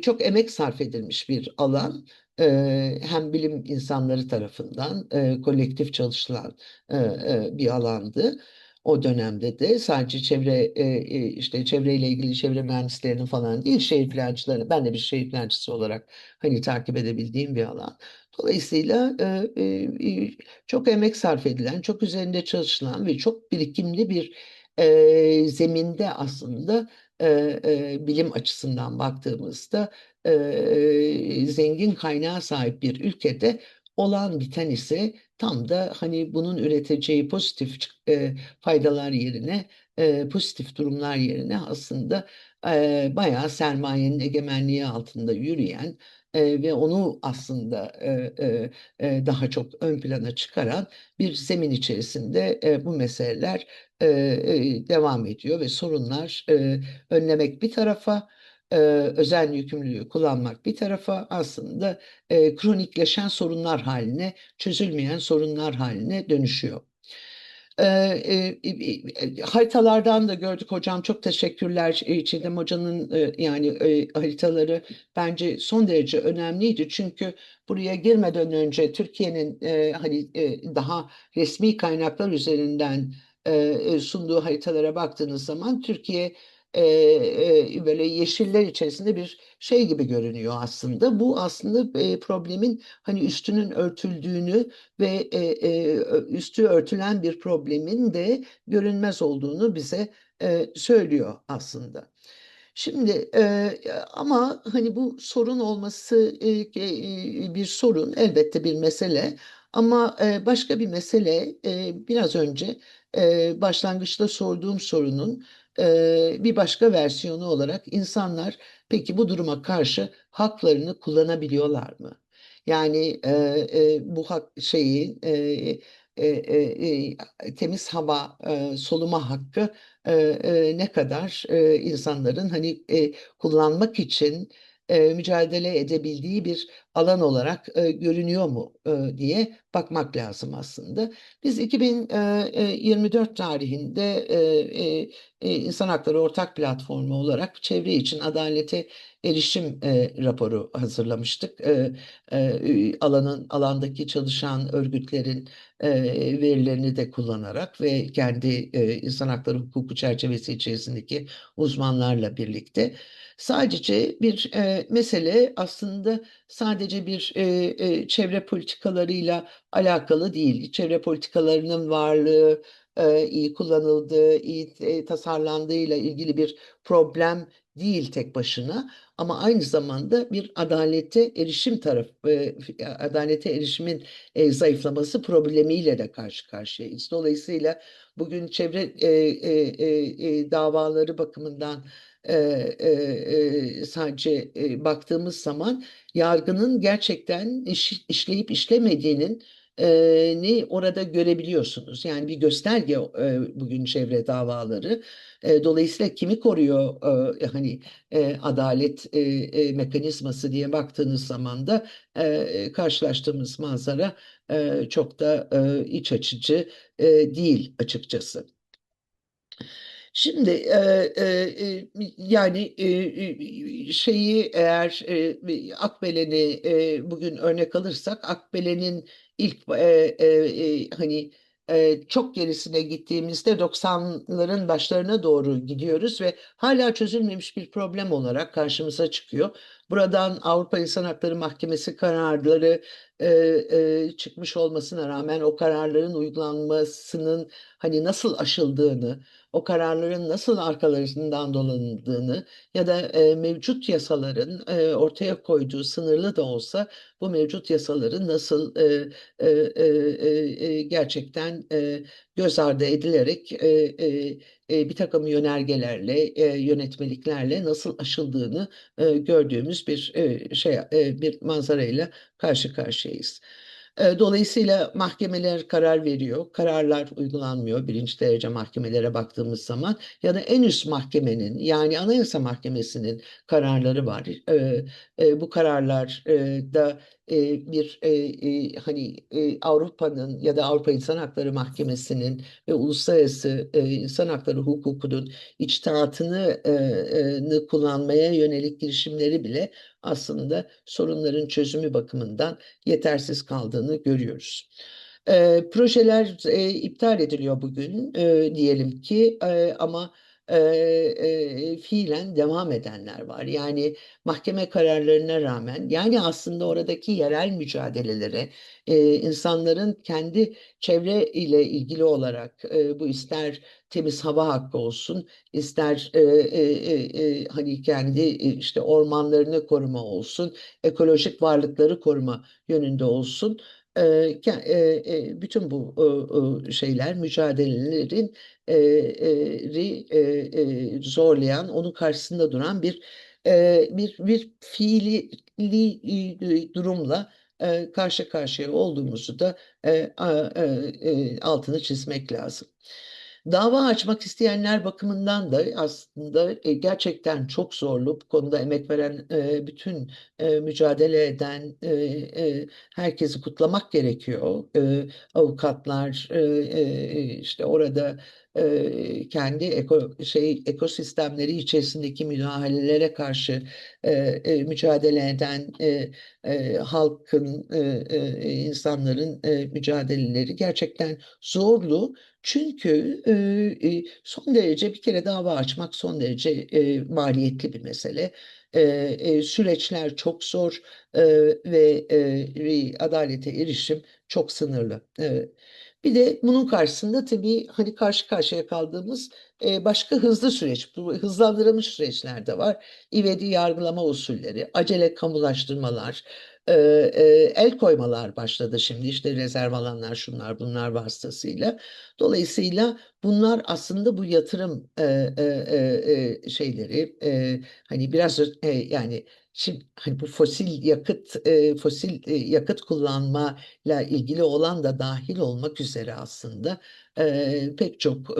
Çok emek sarf edilmiş bir alan. Hem bilim insanları tarafından kolektif çalışılan bir alandı. O dönemde de sadece işte çevreyle ilgili çevre mühendislerinin falan değil, şehir plancılarını, ben de bir şehir plancısı olarak hani takip edebildiğim bir alan. Dolayısıyla çok emek sarf edilen, çok üzerinde çalışılan ve çok birikimli bir zeminde aslında bilim açısından baktığımızda zengin kaynağa sahip bir ülkede olan biten ise tam da hani bunun üreteceği pozitif faydalar yerine, pozitif durumlar yerine aslında bayağı sermayenin egemenliği altında yürüyen ve onu aslında daha çok ön plana çıkaran bir zemin içerisinde bu meseleler devam ediyor ve sorunlar önlemek bir tarafa, özel yükümlülüğü kullanmak bir tarafa, aslında kronikleşen sorunlar haline, çözülmeyen sorunlar haline dönüşüyor. Haritalardan da gördük hocam, çok teşekkürler. Çiğdem hocanın haritaları bence son derece önemliydi, çünkü buraya girmeden önce Türkiye'nin daha resmi kaynaklar üzerinden sunduğu haritalara baktığınız zaman Türkiye böyle yeşiller içerisinde bir şey gibi görünüyor aslında. Bu aslında problemin hani üstünün örtüldüğünü ve üstü örtülen bir problemin de görünmez olduğunu bize söylüyor aslında. Şimdi ama hani bu sorun olması bir sorun, elbette bir mesele, ama başka bir mesele, biraz önce başlangıçta sorduğum sorunun bir başka versiyonu olarak, insanlar peki bu duruma karşı haklarını kullanabiliyorlar mı? Yani bu hak şeyi temiz hava soluma hakkı ne kadar insanların hani kullanmak için mücadele edebildiği bir alan olarak görünüyor mu diye bakmak lazım aslında. Biz 2024 tarihinde İnsan Hakları Ortak Platformu olarak çevre için adalete erişim raporu hazırlamıştık. Alandaki çalışan örgütlerin verilerini de kullanarak ve kendi insan hakları hukuku çerçevesi içerisindeki uzmanlarla birlikte. Sadece bir mesele aslında, sadece bir çevre politikalarıyla alakalı değil. Çevre politikalarının varlığı, iyi kullanıldığı, iyi tasarlandığıyla ilgili bir problem değil tek başına, ama aynı zamanda bir adalete erişim adalete erişimin zayıflaması problemiyle de karşı karşıyayız. Dolayısıyla bugün çevre davaları bakımından sadece baktığımız zaman, yargının gerçekten işleyip işlemediğinin ni orada görebiliyorsunuz. Yani bir gösterge bugün çevre davaları. Dolayısıyla kimi koruyor hani adalet mekanizması diye baktığınız zaman da karşılaştığımız manzara çok da iç açıcı değil açıkçası. Şimdi şeyi, eğer Akbelen'i bugün örnek alırsak, Akbelen'in ilk hani çok gerisine gittiğimizde 90'ların başlarına doğru gidiyoruz ve hala çözülmemiş bir problem olarak karşımıza çıkıyor. Buradan Avrupa İnsan Hakları Mahkemesi kararları çıkmış olmasına rağmen, o kararların uygulanmasının hani nasıl aşıldığını, o kararların nasıl arkalarından dolanıldığını ya da mevcut yasaların ortaya koyduğu, sınırlı da olsa bu mevcut yasaların nasıl gerçekten göz ardı edilerek bir takım yönergelerle, yönetmeliklerle nasıl aşıldığını gördüğümüz bir manzarayla karşı karşıyayız. Dolayısıyla mahkemeler karar veriyor, kararlar uygulanmıyor birinci derece mahkemelere baktığımız zaman, ya da en üst mahkemenin, yani Anayasa Mahkemesi'nin kararları var. Bu kararlar da Avrupa'nın ya da Avrupa İnsan Hakları Mahkemesi'nin ve uluslararası insan hakları hukukunun içtihatını kullanmaya yönelik girişimleri bile aslında sorunların çözümü bakımından yetersiz kaldığını görüyoruz. Projeler iptal ediliyor bugün diyelim ki, ama fiilen devam edenler var. Yani mahkeme kararlarına rağmen, yani aslında oradaki yerel mücadelelere, insanların kendi çevre ile ilgili olarak, bu ister temiz hava hakkı olsun, ister hani kendi işte ormanlarını koruma olsun, ekolojik varlıkları koruma yönünde olsun, bütün bu şeyler, mücadelelerin zorlayan, onun karşısında duran bir bir fiili durumla karşı karşıya olduğumuzu da altını çizmek lazım. Dava açmak isteyenler bakımından da aslında gerçekten çok zorlu. Bu konuda emek veren, bütün mücadele eden herkesi kutlamak gerekiyor. Avukatlar, işte orada kendi ekosistemleri içerisindeki müdahalelere karşı mücadele eden halkın, insanların mücadeleleri gerçekten zorlu. Çünkü son derece bir kere dava açmak son derece maliyetli bir mesele. Süreçler çok zor ve adalete erişim çok sınırlı. Bir de bunun karşısında tabii hani karşı karşıya kaldığımız başka hızlı süreç, bu hızlandırılmış süreçler de var. İvedi yargılama usulleri, acele kamulaştırmalar, el koymalar başladı şimdi işte rezerv alanlar şunlar bunlar vasıtasıyla. Dolayısıyla bunlar aslında bu yatırım şeyleri hani biraz yani şimdi hani bu fosil yakıt kullanmayla ilgili olan da dahil olmak üzere aslında pek çok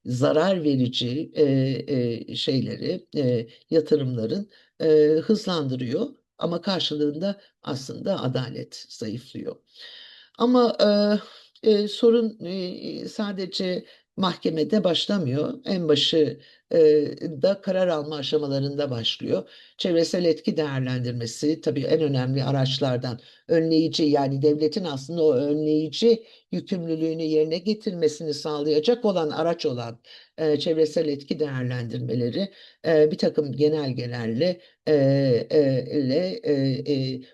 zarar verici şeyleri yatırımların hızlandırıyor. Ama karşılığında aslında adalet zayıflıyor. Ama sorun sadece mahkemede başlamıyor. En başı da karar alma aşamalarında başlıyor. Çevresel etki değerlendirmesi tabii en önemli araçlardan. Önleyici yani devletin aslında o önleyici yükümlülüğünü yerine getirmesini sağlayacak olan araç olan çevresel etki değerlendirmeleri bir takım genelgelerle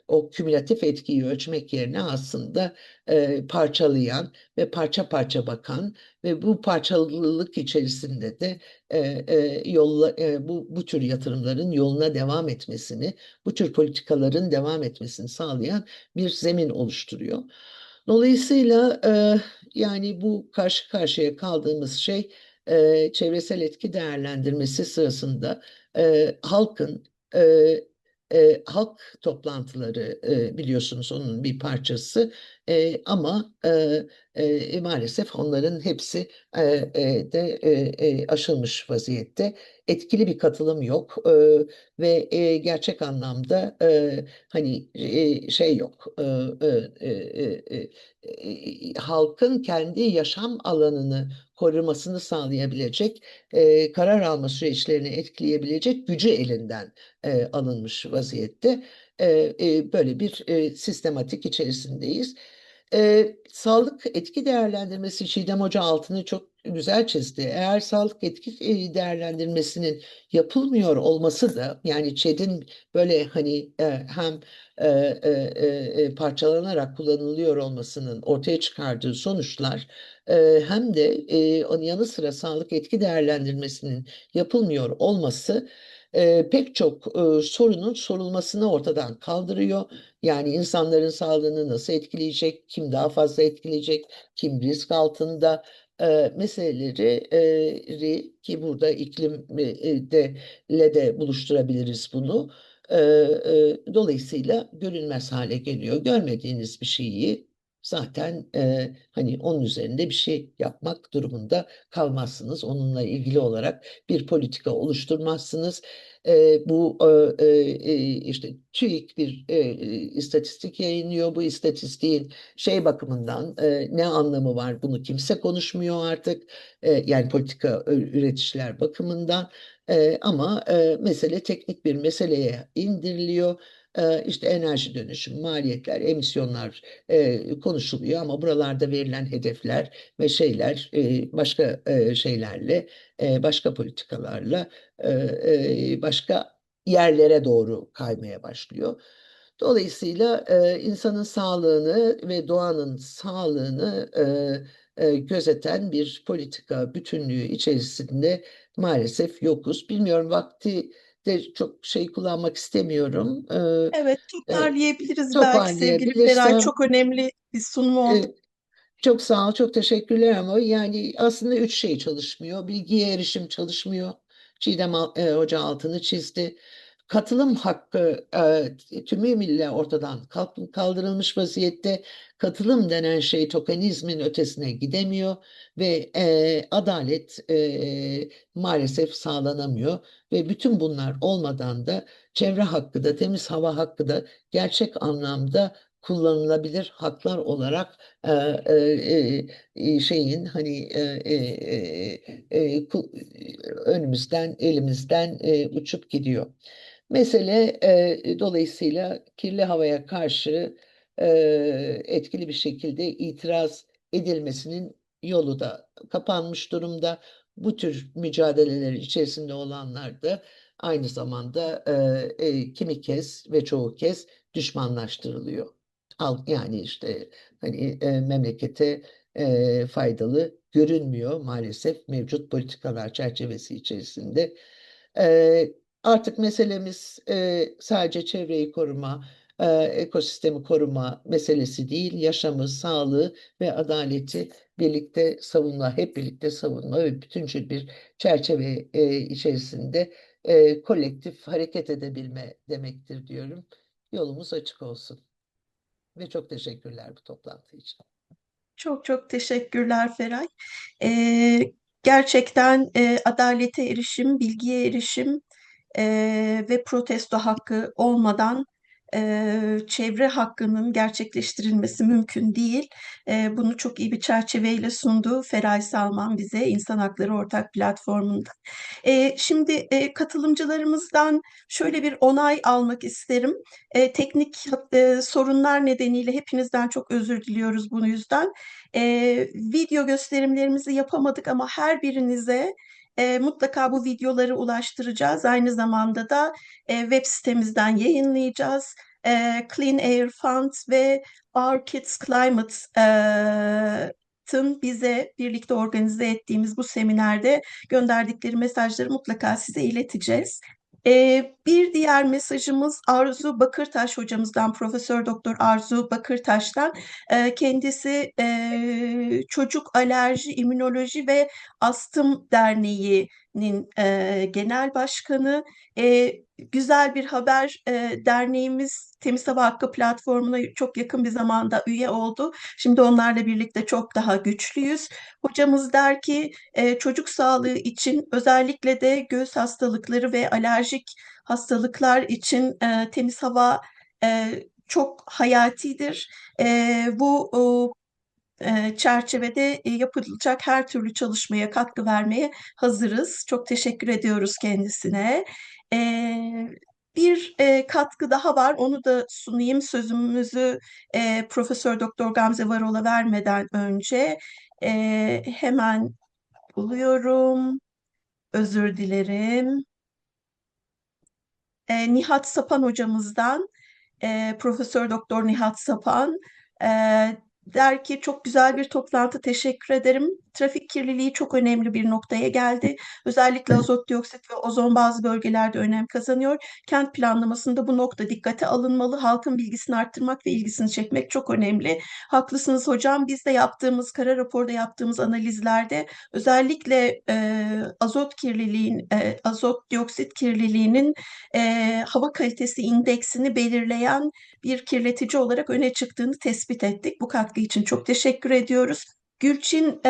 o kümülatif etkiyi ölçmek yerine aslında parçalayan ve parça parça bakan ve bu parçalılık içerisinde de bu tür yatırımların yoluna devam etmesini, bu tür politikaların devam etmesini sağlayan bir zemin oluşturuyor. Dolayısıyla yani bu karşı karşıya kaldığımız şey çevresel etki değerlendirmesi sırasında halkın halk toplantıları biliyorsunuz onun bir parçası ama maalesef onların hepsi de aşılmış vaziyette. Etkili bir katılım yok ve gerçek anlamda hani şey yok. Halkın kendi yaşam alanını korumasını sağlayabilecek, karar alma süreçlerini etkileyebilecek gücü elinden alınmış vaziyette. Böyle bir sistematik içerisindeyiz. Sağlık etki değerlendirmesi Çiğdem Hoca altını çok güzel çizdi. Eğer sağlık etki değerlendirmesinin yapılmıyor olması da yani ÇED'in böyle hani hem parçalanarak kullanılıyor olmasının ortaya çıkardığı sonuçlar hem de onun yanı sıra sağlık etki değerlendirmesinin yapılmıyor olması pek çok sorunun sorulmasını ortadan kaldırıyor. Yani insanların sağlığını nasıl etkileyecek, kim daha fazla etkileyecek, kim risk altında meseleleri ki burada iklimle de buluşturabiliriz bunu. Dolayısıyla görünmez hale geliyor. Görmediğiniz bir şeyi zaten hani onun üzerinde bir şey yapmak durumunda kalmazsınız. Onunla ilgili olarak bir politika oluşturmazsınız. Bu işte TÜİK bir istatistik yayınlıyor. Bu istatistiğin şey bakımından ne anlamı var bunu kimse konuşmuyor artık. Yani politika üreticiler bakımından. Ama mesele teknik bir meseleye indiriliyor. İşte enerji dönüşüm, maliyetler, emisyonlar konuşuluyor ama buralarda verilen hedefler ve şeyler başka şeylerle, başka politikalarla başka yerlere doğru kaymaya başlıyor. Dolayısıyla insanın sağlığını ve doğanın sağlığını gözeten bir politika bütünlüğü içerisinde maalesef yokuz. Bilmiyorum vakti de çok şey kullanmak istemiyorum. Evet, toparlayabiliriz belki sevgili Seray. Toparlayabilirsem Çok önemli bir sunum oldu. çok sağ ol, çok teşekkürler ama yani aslında üç şey çalışmıyor. Bilgiye erişim çalışmıyor. Çiğdem Hoca altını çizdi. Katılım hakkı tümüyle ortadan kaldırılmış vaziyette. Katılım denen şey tokenizmin ötesine gidemiyor ve adalet maalesef sağlanamıyor ve bütün bunlar olmadan da çevre hakkı da temiz hava hakkı da gerçek anlamda kullanılabilir haklar olarak şeyin hani önümüzden elimizden uçup gidiyor. Mesele dolayısıyla kirli havaya karşı etkili bir şekilde itiraz edilmesinin yolu da kapanmış durumda. Bu tür mücadeleler içerisinde olanlar da aynı zamanda kimi kez ve çoğu kez düşmanlaştırılıyor. Yani işte hani memlekete faydalı görünmüyor maalesef mevcut politikalar çerçevesi içerisinde. Artık meselemiz sadece çevreyi koruma, ekosistemi koruma meselesi değil, yaşamı, sağlığı ve adaleti birlikte savunma, hep birlikte savunma ve bütüncül bir çerçeve içerisinde kolektif hareket edebilme demektir diyorum. Yolumuz açık olsun. Ve çok teşekkürler bu toplantı için. Çok çok teşekkürler Feray. Gerçekten adalete erişim, bilgiye erişim ve protesto hakkı olmadan çevre hakkının gerçekleştirilmesi mümkün değil. Bunu çok iyi bir çerçeveyle sundu Feray Salman bize İnsan Hakları Ortak Platformu'nda. Şimdi katılımcılarımızdan şöyle bir onay almak isterim. Teknik sorunlar nedeniyle hepinizden çok özür diliyoruz bu yüzden. Video gösterimlerimizi yapamadık ama her birinize mutlaka bu videoları ulaştıracağız. Aynı zamanda da web sitemizden yayınlayacağız. Clean Air Fund ve Our Kids Climate bize birlikte organize ettiğimiz bu seminerde gönderdikleri mesajları mutlaka size ileteceğiz. Bir diğer mesajımız Arzu Bakırtaş hocamızdan, Profesör Doktor Arzu Bakırtaş'tan. Kendisi Çocuk Alerji, İmmünoloji ve Astım Derneği'nin genel başkanı. Güzel bir haber, derneğimiz Temiz Hava Hakkı platformuna çok yakın bir zamanda üye oldu. Şimdi onlarla birlikte çok daha güçlüyüz. Hocamız der ki çocuk sağlığı için özellikle de göğüs hastalıkları ve alerjik hastalıklar için temiz hava çok hayatidir. Bu çerçevede yapılacak her türlü çalışmaya katkı vermeye hazırız. Çok teşekkür ediyoruz kendisine. Bir katkı daha var, onu da sunayım. Sözümüzü Profesör Doktor Gamze Varol'a vermeden önce hemen buluyorum. Özür dilerim. Nihat Sapan hocamızdan, Profesör Doktor Nihat Sapan der ki çok güzel bir toplantı, teşekkür ederim. Trafik kirliliği çok önemli bir noktaya geldi. Özellikle azot dioksit ve ozon bazı bölgelerde önem kazanıyor. Kent planlamasında bu nokta dikkate alınmalı. Halkın bilgisini arttırmak ve ilgisini çekmek çok önemli. Haklısınız hocam. Biz de yaptığımız, kara raporda yaptığımız analizlerde özellikle azot dioksit kirliliğinin hava kalitesi indeksini belirleyen bir kirletici olarak öne çıktığını tespit ettik. Bu katkı için çok teşekkür ediyoruz. Gülçin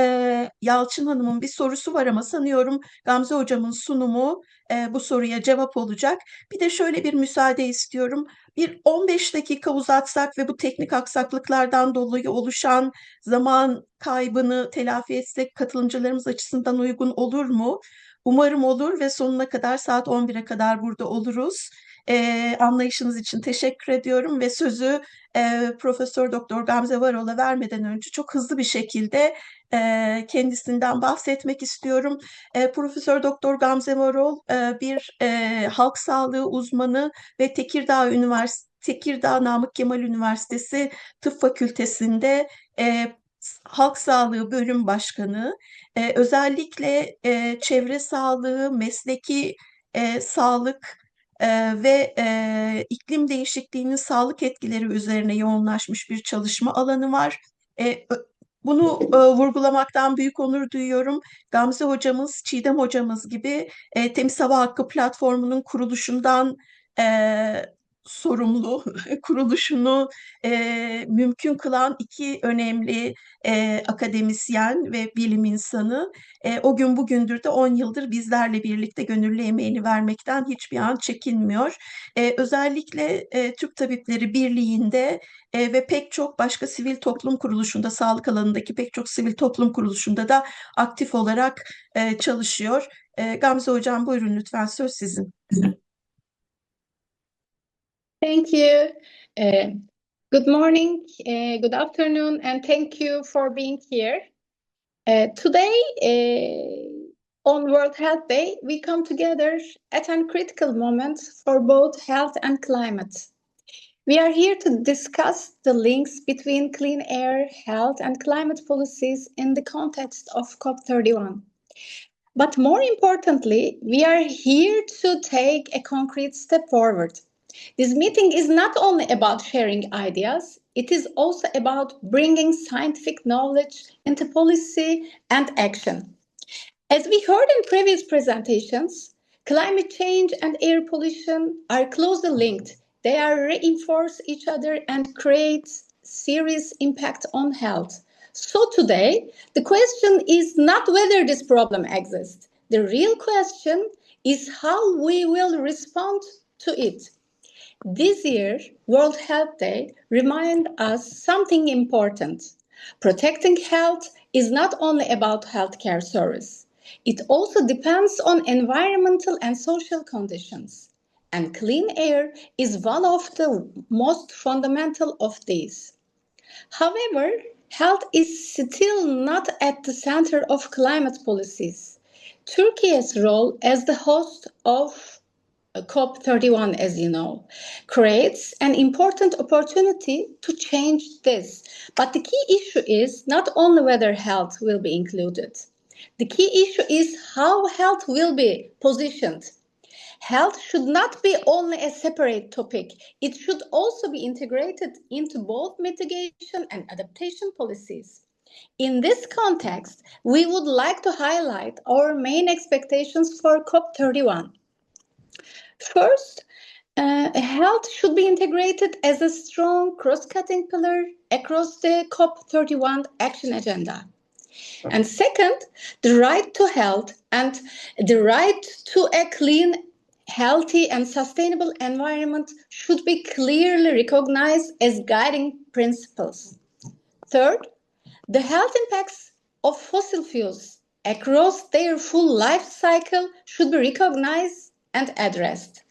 Yalçın Hanım'ın bir sorusu var ama sanıyorum Gamze Hocam'ın sunumu bu soruya cevap olacak. Bir de şöyle bir müsaade istiyorum. Bir 15 dakika uzatsak ve bu teknik aksaklıklardan dolayı oluşan zaman kaybını telafi etsek katılımcılarımız açısından uygun olur mu? Umarım olur ve sonuna kadar saat 11'e kadar burada oluruz. Anlayışınız için teşekkür ediyorum ve sözü Profesör Doktor Gamze Varol'a vermeden önce çok hızlı bir şekilde kendisinden bahsetmek istiyorum. Profesör Doktor Gamze Varol bir halk sağlığı uzmanı ve Tekirdağ Namık Kemal Üniversitesi Tıp Fakültesi'nde Halk Sağlığı Bölüm Başkanı. Özellikle çevre sağlığı, mesleki sağlık ve iklim değişikliğinin sağlık etkileri üzerine yoğunlaşmış bir çalışma alanı var. Bunu vurgulamaktan büyük onur duyuyorum. Gamze hocamız, Çiğdem hocamız gibi Temiz Hava Hakkı platformunun kuruluşundan sorumlu, kuruluşunu mümkün kılan iki önemli akademisyen ve bilim insanı. O gün bugündür de 10 yıldır bizlerle birlikte gönüllü emeğini vermekten hiçbir an çekinmiyor. Özellikle Türk Tabipleri Birliği'nde ve pek çok başka sivil toplum kuruluşunda, sağlık alanındaki pek çok sivil toplum kuruluşunda da aktif olarak çalışıyor. Gamze Hocam buyurun lütfen, söz sizin. Thank you. Good morning, good afternoon, and thank you for being here. Today, on World Health Day, we come together at a critical moment for both health and climate. We are here to discuss the links between clean air, health, and climate policies in the context of COP31. But more importantly, we are here to take a concrete step forward. This meeting is not only about sharing ideas, it is also about bringing scientific knowledge into policy and action. As we heard in previous presentations, climate change and air pollution are closely linked. They are reinforce each other and create serious impact on health. So today, the question is not whether this problem exists. The real question is how we will respond to it. This year, World Health Day reminds us something important. Protecting health is not only about healthcare service. It also depends on environmental and social conditions. And clean air is one of the most fundamental of these. However, health is still not at the center of climate policies. Turkey's role as the host of COP31, as you know, creates an important opportunity to change this. But the key issue is not only whether health will be included. The key issue is how health will be positioned. Health should not be only a separate topic. It should also be integrated into both mitigation and adaptation policies. In this context, we would like to highlight our main expectations for COP31. First, health should be integrated as a strong cross-cutting pillar across the COP31 action agenda. And second, the right to health and the right to a clean, healthy and sustainable environment should be clearly recognized as guiding principles. Third, the health impacts of fossil fuels across their full life cycle should be recognized and addressed.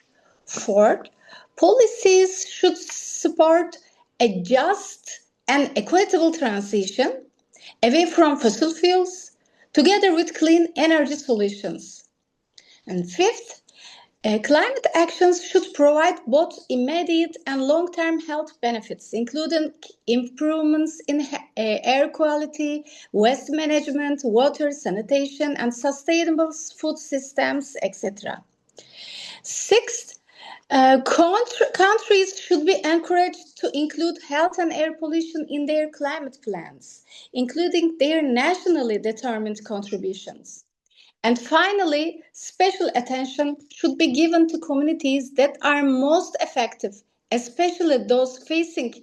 Fourth, policies should support a just and equitable transition away from fossil fuels, together with clean energy solutions. And fifth, climate actions should provide both immediate and long-term health benefits, including improvements in air quality, waste management, water, sanitation, and sustainable food systems, etc. Sixth, countries should be encouraged to include health and air pollution in their climate plans, including their nationally determined contributions. And finally, special attention should be given to communities that are most affected, especially those facing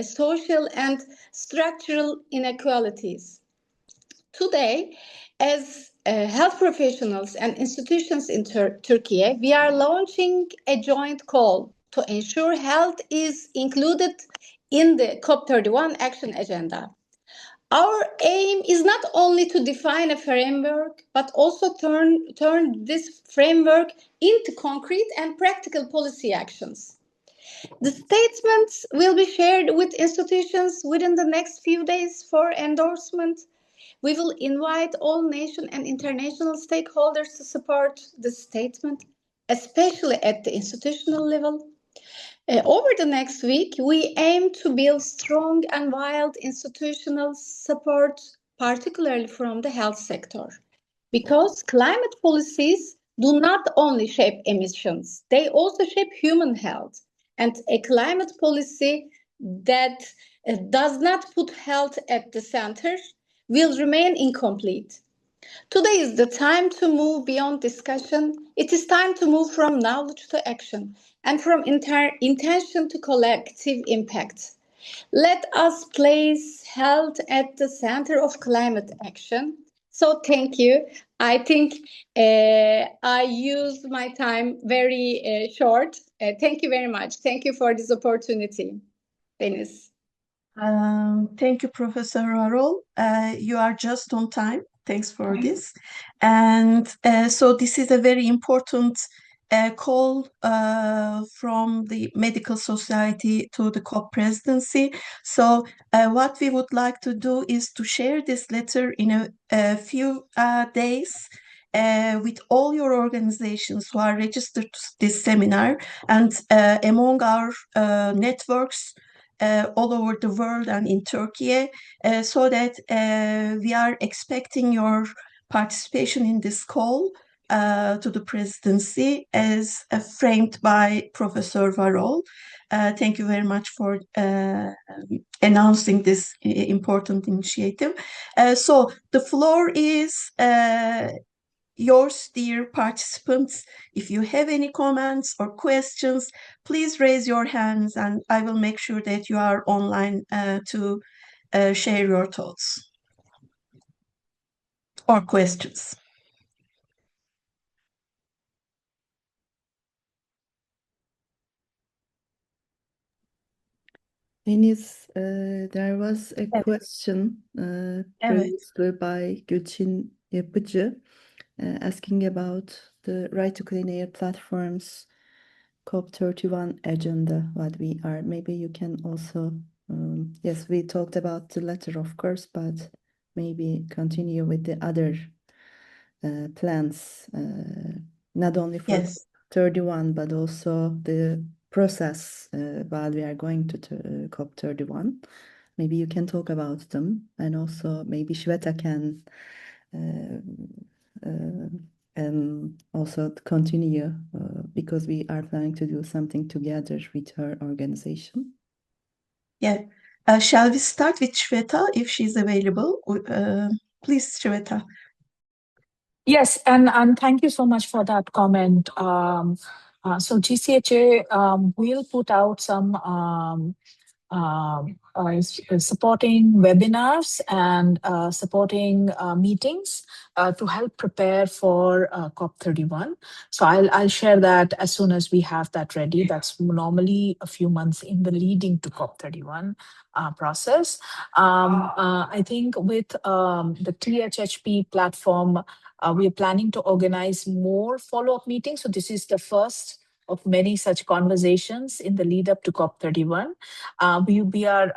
social and structural inequalities. Today, as health professionals and institutions in Turkey, we are launching a joint call to ensure health is included in the COP31 action agenda. Our aim is not only to define a framework, but also turn this framework into concrete and practical policy actions. The statements will be shared with institutions within the next few days for endorsement. We will invite all national and international stakeholders to support the statement, especially at the institutional level. Over the next week, we aim to build strong and wide institutional support, particularly from the health sector, because climate policies do not only shape emissions, they also shape human health. And a climate policy that does not put health at the center will remain incomplete. Today is the time to move beyond discussion. It is time to move from knowledge to action and from intention to collective impact. Let us place health at the center of climate action. So thank you. I think I used my time very short. Thank you very much. Thank you for this opportunity, Deniz. Thank you, Professor Varol. You are just on time. Thanks for this. And so this is a very important call from the medical society to the COP presidency. So what we would like to do is to share this letter in a few days with all your organizations who are registered to this seminar, and among our networks all over the world and in Turkey, so that we are expecting your participation in this call to the presidency as framed by Professor Varol. Thank you very much for announcing this important initiative. So the floor is yours, dear participants. If you have any comments or questions, please raise your hands and I will make sure that you are online to share your thoughts or questions. Deniz, there was a question Evet. previously by Gülçin Yapıcı asking about the Right to Clean Air platform's COP31 agenda, what we are. Maybe you can also, yes, we talked about the letter, of course, but maybe continue with the other plans, not only for Yes. 31, but also the process while we are going to COP31. Maybe you can talk about them, and also maybe Shweta can also continue because we are planning to do something together with her organization. Yeah. Shall we start with Shweta if she's available? Please, Shweta. Yes, and thank you so much for that comment. So GCHA will put out some supporting webinars and supporting meetings to help prepare for COP31. So I'll share that as soon as we have that ready. That's normally a few months in the leading to COP31 process. I think with the THHP platform, we are planning to organize more follow-up meetings. So this is the first of many such conversations in the lead up to COP31. We are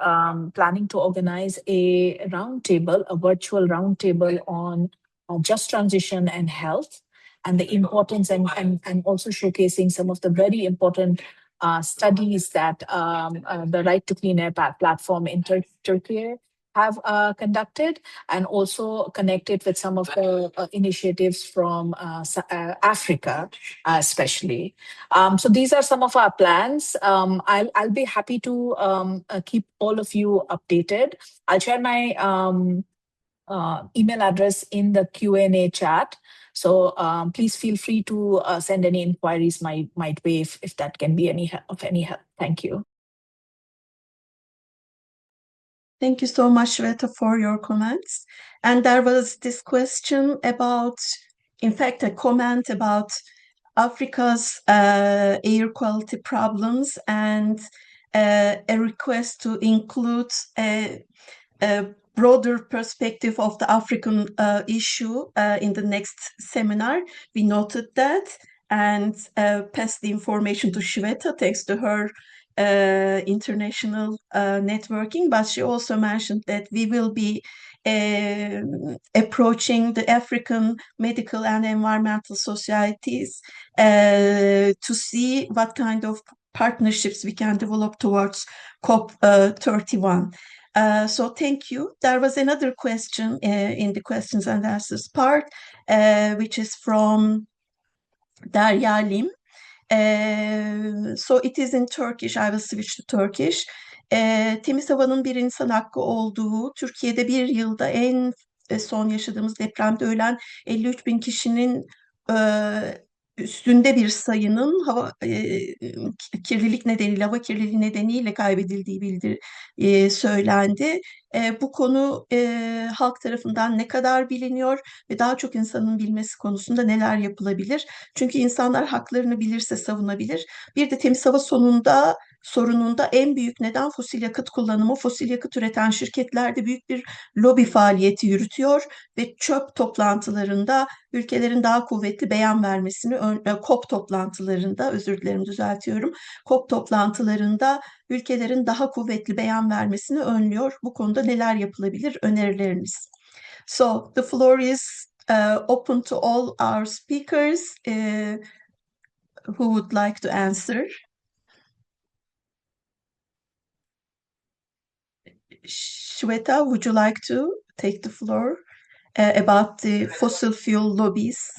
planning to organize a roundtable, a virtual roundtable on just transition and health, and the importance and also showcasing some of the very important studies that the Right to Clean Air platform in Turkey have conducted, and also connected with some of the initiatives from Africa, especially. So these are some of our plans. I'll be happy to keep all of you updated. I'll share my email address in the Q&A chat. So please feel free to send any inquiries my way if that can be of any help. Thank you. Thank you so much, Shweta, for your comments. And there was this question about, in fact, a comment about Africa's air quality problems and a request to include a broader perspective of the African issue in the next seminar. We noted that and passed the information to Shweta, thanks to her international networking, but she also mentioned that we will be approaching the African medical and environmental societies to see what kind of partnerships we can develop towards COP31. So thank you. There was another question in the questions and answers part, which is from Derya Lim. So it is in Turkish. I will switch to Turkish. Temiz havanın bir insan hakkı olduğu, Türkiye'de bir yılda en son yaşadığımız depremde ölen 53 bin kişinin e, üstünde bir sayının kirlilik nedeniyle, hava kirliliği nedeniyle kaybedildiği söylendi. Bu konu halk tarafından ne kadar biliniyor ve daha çok insanın bilmesi konusunda neler yapılabilir? Çünkü insanlar haklarını bilirse savunabilir. Bir de temiz hava sorununda en büyük neden fosil yakıt kullanımı. Fosil yakıt üreten şirketler de büyük bir lobi faaliyeti yürütüyor ve çöp toplantılarında ülkelerin daha kuvvetli beyan vermesini, COP toplantılarında, özür dilerim düzeltiyorum, COP toplantılarında ülkelerin daha kuvvetli beyan vermesini önlüyor. Bu konuda neler yapılabilir? Önerileriniz. So the floor is open to all our speakers who would like to answer. Shweta, would you like to take the floor about the fossil fuel lobbies?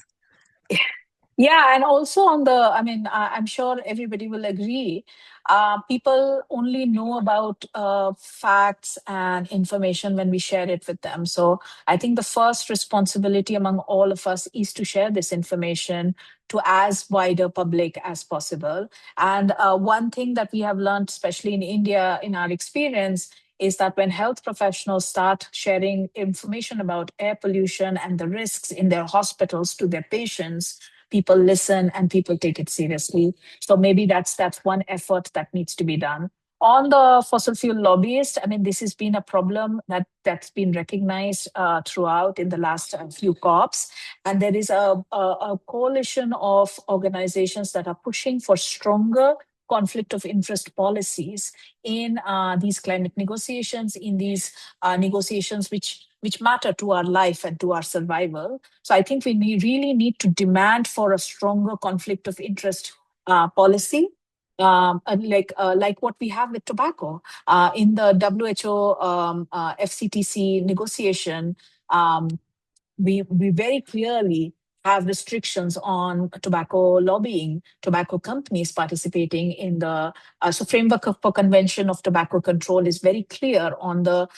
Yeah, and also I'm sure everybody will agree. People only know about facts and information when we share it with them. So I think the first responsibility among all of us is to share this information to as wider public as possible. And one thing that we have learned, especially in India, in our experience, is that when health professionals start sharing information about air pollution and the risks in their hospitals to their patients, people listen and people take it seriously. So maybe that's one effort that needs to be done. On the fossil fuel lobbyists, I mean, this has been a problem that's been recognized throughout in the last few COPs. And there is a coalition of organizations that are pushing for stronger conflict of interest policies in these climate negotiations, in these negotiations which matter to our life and to our survival. So I think we really need to demand for a stronger conflict of interest policy, like what we have with tobacco. In the WHO FCTC negotiation, we very clearly have restrictions on tobacco lobbying, tobacco companies participating in the framework for Convention of Tobacco Control is very clear on the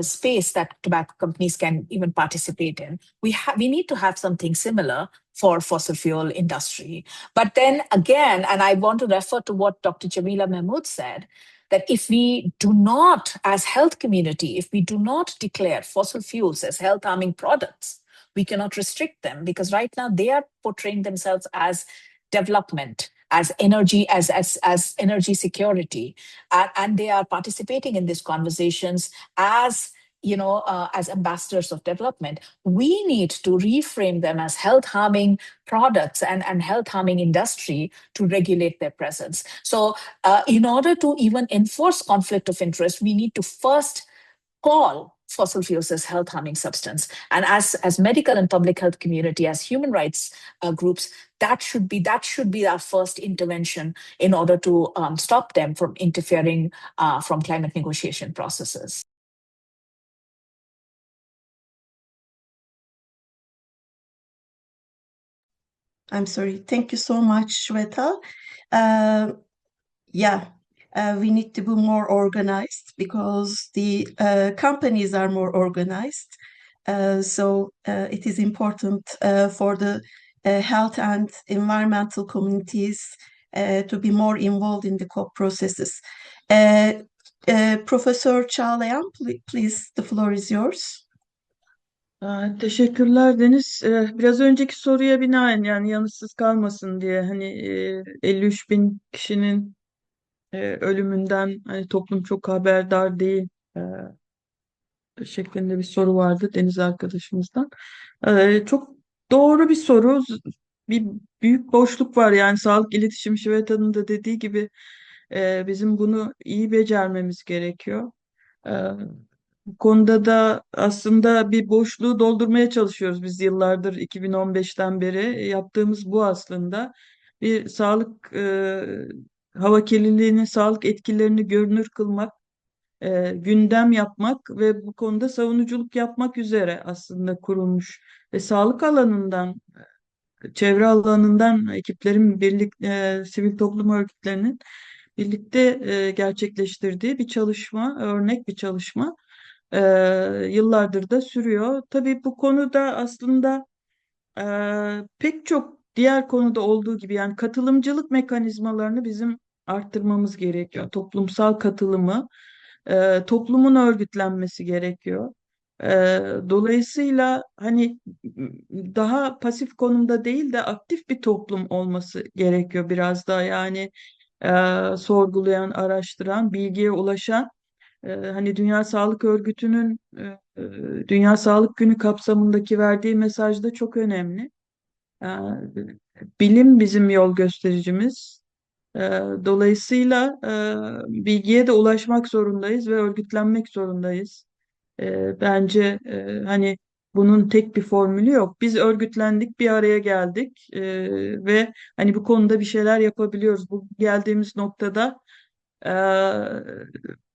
space that tobacco companies can even participate in. We need to have something similar for fossil fuel industry. But then again, and I want to refer to what Dr. Jamila Mahmood said, that if we do not, as health community, if we do not declare fossil fuels as health harming products, we cannot restrict them, because right now they are portraying themselves as development, as energy, as energy security, and they are participating in these conversations as as ambassadors of development. We need to reframe them as health harming products and health harming industry to regulate their presence. So in order to even enforce conflict of interest, we need to first call fossil fuels as health harming substance. And as medical and public health community, as human rights groups, that should be our first intervention in order to stop them from interfering from climate negotiation processes. I'm sorry. Thank you so much, Shweta. We need to be more organized because the companies are more organized. So it is important for the health and environmental communities to be more involved in the COP processes. Professor Çağlayan, please, the floor is yours. Teşekkürler Deniz. Biraz önceki soruya binaen, yani yanıtsız kalmasın diye, hani 53 bin kişinin ölümünden hani toplum çok haberdar değil şeklinde bir soru vardı Deniz arkadaşımızdan. Çok doğru bir soru. Bir büyük boşluk var, yani sağlık iletişim, Şiveta'nın da dediği gibi bizim bunu iyi becermemiz gerekiyor. Bu konuda da aslında bir boşluğu doldurmaya çalışıyoruz biz yıllardır, 2015'ten beri yaptığımız bu aslında. Bir hava kirliliğinin sağlık etkilerini görünür kılmak, gündem yapmak ve bu konuda savunuculuk yapmak üzere aslında kurulmuş ve sağlık alanından, çevre alanından ekiplerin, sivil toplum örgütlerinin birlikte gerçekleştirdiği bir çalışma, örnek bir çalışma. Yıllardır da sürüyor. Tabii bu konuda aslında pek çok diğer konuda olduğu gibi yani katılımcılık mekanizmalarını bizim arttırmamız gerekiyor. Toplumsal katılımı, toplumun örgütlenmesi gerekiyor. E, Dolayısıyla hani daha pasif konumda değil de aktif bir toplum olması gerekiyor biraz daha yani sorgulayan, araştıran, bilgiye ulaşan. Hani Dünya Sağlık Örgütü'nün Dünya Sağlık Günü kapsamındaki verdiği mesaj da çok önemli. Ee, Bilim bizim yol göstericimiz. Ee, Dolayısıyla bilgiye de ulaşmak zorundayız ve örgütlenmek zorundayız. Bence hani bunun tek bir formülü yok. Biz örgütlendik, bir araya geldik ve hani bu konuda bir şeyler yapabiliyoruz. Bu geldiğimiz noktada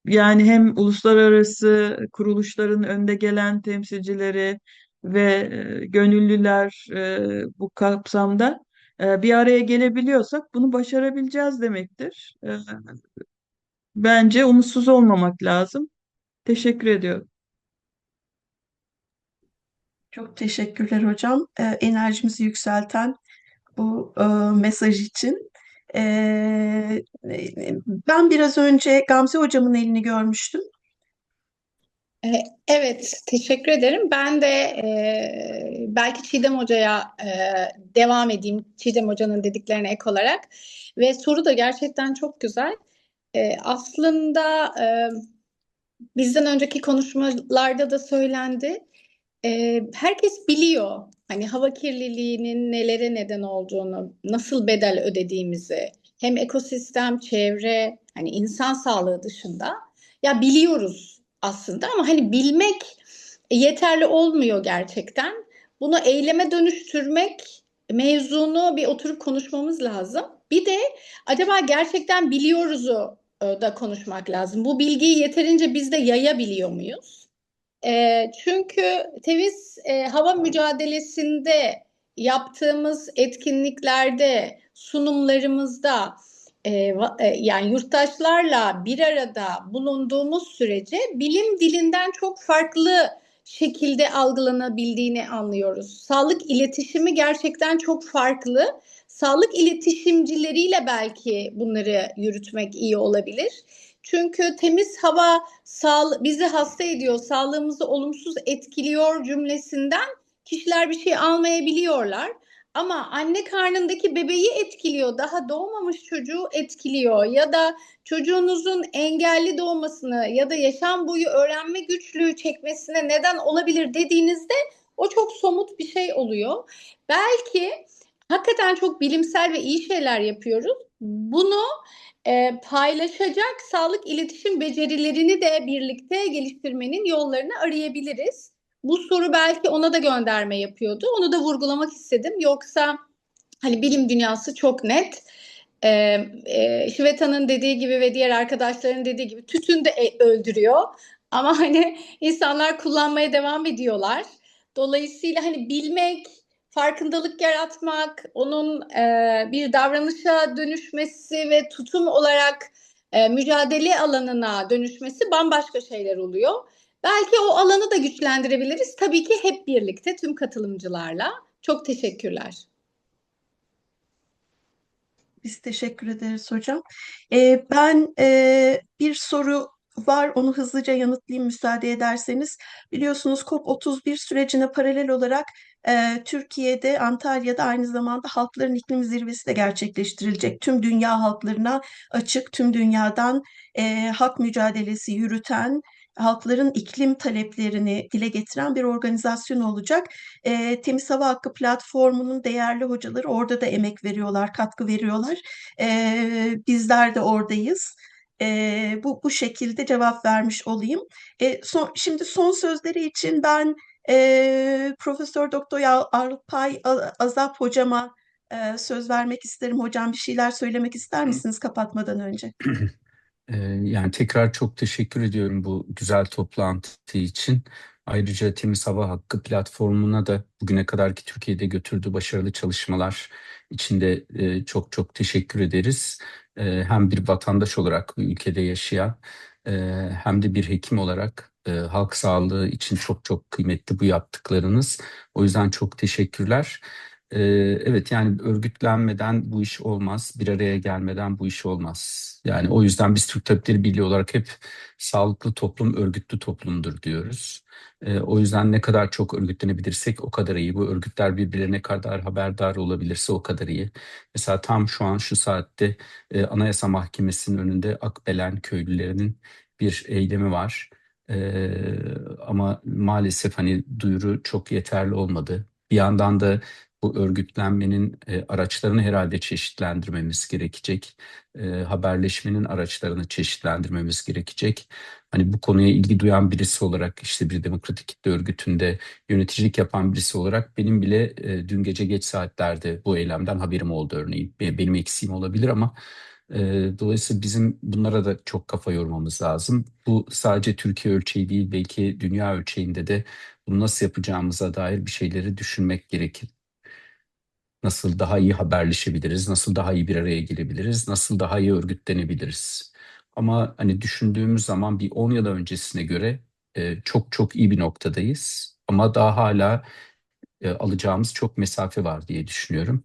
yani hem uluslararası kuruluşların önde gelen temsilcileri ve gönüllüler bu kapsamda bir araya gelebiliyorsak bunu başarabileceğiz demektir. Bence umutsuz olmamak lazım. Teşekkür ediyorum. Çok teşekkürler hocam. Enerjimizi yükselten bu mesaj için. Ben biraz önce Gamze hocamın elini görmüştüm. Evet, teşekkür ederim. Ben de belki Çiğdem Hoca'ya devam edeyim. Çiğdem Hoca'nın dediklerine ek olarak. Ve soru da gerçekten çok güzel. Aslında bizden önceki konuşmalarda da söylendi. Herkes biliyor hani hava kirliliğinin nelere neden olduğunu, nasıl bedel ödediğimizi, hem ekosistem, çevre, hani insan sağlığı dışında ya biliyoruz aslında ama hani bilmek yeterli olmuyor gerçekten. Bunu eyleme dönüştürmek mevzunu bir oturup konuşmamız lazım. Bir de acaba gerçekten biliyoruzu da konuşmak lazım. Bu bilgiyi yeterince biz de yayabiliyor muyuz? Çünkü temiz hava mücadelesinde yaptığımız etkinliklerde, sunumlarımızda yani yurttaşlarla bir arada bulunduğumuz sürece bilim dilinden çok farklı şekilde algılanabildiğini anlıyoruz. Sağlık iletişimi gerçekten çok farklı. Sağlık iletişimcileriyle belki bunları yürütmek iyi olabilir. Çünkü temiz hava bizi hasta ediyor, sağlığımızı olumsuz etkiliyor cümlesinden kişiler bir şey almayabiliyorlar. Ama anne karnındaki bebeği etkiliyor, daha doğmamış çocuğu etkiliyor ya da çocuğunuzun engelli doğmasını ya da yaşam boyu öğrenme güçlüğü çekmesine neden olabilir dediğinizde o çok somut bir şey oluyor. Belki hakikaten çok bilimsel ve iyi şeyler yapıyoruz. Bunu paylaşacak sağlık iletişim becerilerini de birlikte geliştirmenin yollarını arayabiliriz. Bu soru belki ona da gönderme yapıyordu. Onu da vurgulamak istedim. Yoksa hani bilim dünyası çok net. Şiveta'nın dediği gibi ve diğer arkadaşların dediği gibi tütün de öldürüyor. Ama hani insanlar kullanmaya devam ediyorlar. Dolayısıyla hani bilmek, farkındalık yaratmak, onun bir davranışa dönüşmesi ve tutum olarak mücadele alanına dönüşmesi bambaşka şeyler oluyor. Belki o alanı da güçlendirebiliriz. Tabii ki hep birlikte tüm katılımcılarla. Çok teşekkürler. Biz teşekkür ederiz hocam. Ben bir soru var, onu hızlıca yanıtlayayım müsaade ederseniz. Biliyorsunuz COP31 sürecine paralel olarak Türkiye'de, Antalya'da aynı zamanda Halkların İklim Zirvesi de gerçekleştirilecek. Tüm dünya halklarına açık, tüm dünyadan hak mücadelesi yürüten, halkların iklim taleplerini dile getiren bir organizasyon olacak. Temiz Hava Hakkı platformunun değerli hocaları orada da emek veriyorlar, katkı veriyorlar. Bizler de oradayız. Bu şekilde cevap vermiş olayım. Şimdi son sözleri için ben Profesör Doktor Alpay Azap hocama söz vermek isterim. Hocam bir şeyler söylemek ister misiniz kapatmadan önce? Yani tekrar çok teşekkür ediyorum bu güzel toplantı için. Ayrıca Temiz Hava Hakkı platformuna da bugüne kadarki Türkiye'de götürdüğü başarılı çalışmalar için de çok çok teşekkür ederiz. Hem bir vatandaş olarak bu ülkede yaşayan hem de bir hekim olarak halk sağlığı için çok çok kıymetli bu yaptıklarınız. O yüzden çok teşekkürler. Evet, yani örgütlenmeden bu iş olmaz, bir araya gelmeden bu iş olmaz. Yani o yüzden biz Türk Tabipleri Birliği olarak hep sağlıklı toplum örgütlü toplumdur diyoruz. O yüzden ne kadar çok örgütlenebilirsek o kadar iyi. Bu örgütler birbirlerine kadar haberdar olabilirse o kadar iyi. Mesela tam şu an şu saatte Anayasa Mahkemesi'nin önünde Akbelen köylülerinin bir eylemi var. Ama maalesef hani duyuru çok yeterli olmadı. Bir yandan da bu örgütlenmenin araçlarını herhalde çeşitlendirmemiz gerekecek. Haberleşmenin araçlarını çeşitlendirmemiz gerekecek. Hani bu konuya ilgi duyan birisi olarak, işte bir demokratik kitle örgütünde yöneticilik yapan birisi olarak benim bile dün gece geç saatlerde bu eylemden haberim oldu örneğin. Benim eksiğim olabilir ama dolayısıyla bizim bunlara da çok kafa yormamız lazım. Bu sadece Türkiye ölçeği değil, belki dünya ölçeğinde de bunu nasıl yapacağımıza dair bir şeyleri düşünmek gerekir. Nasıl daha iyi haberleşebiliriz, nasıl daha iyi bir araya gelebiliriz, nasıl daha iyi örgütlenebiliriz. Ama hani düşündüğümüz zaman bir 10 yıl öncesine göre çok çok iyi bir noktadayız. Ama daha hala alacağımız çok mesafe var diye düşünüyorum.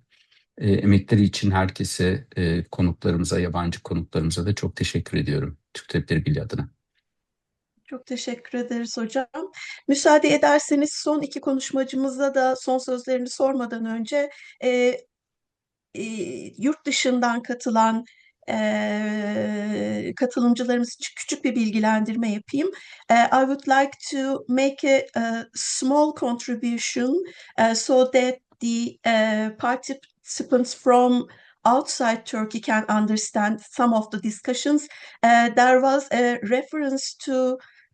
Emekleri için herkese, konuklarımıza, yabancı konuklarımıza da çok teşekkür ediyorum Türk Tabipleri Birliği adına. Çok teşekkür ederiz hocam. Müsaade ederseniz son iki konuşmacımıza da son sözlerini sormadan önce e, yurt dışından katılan katılımcılarımız için küçük bir bilgilendirme yapayım. I would like to make a small contribution so that the participants from outside Turkey can understand some of the discussions.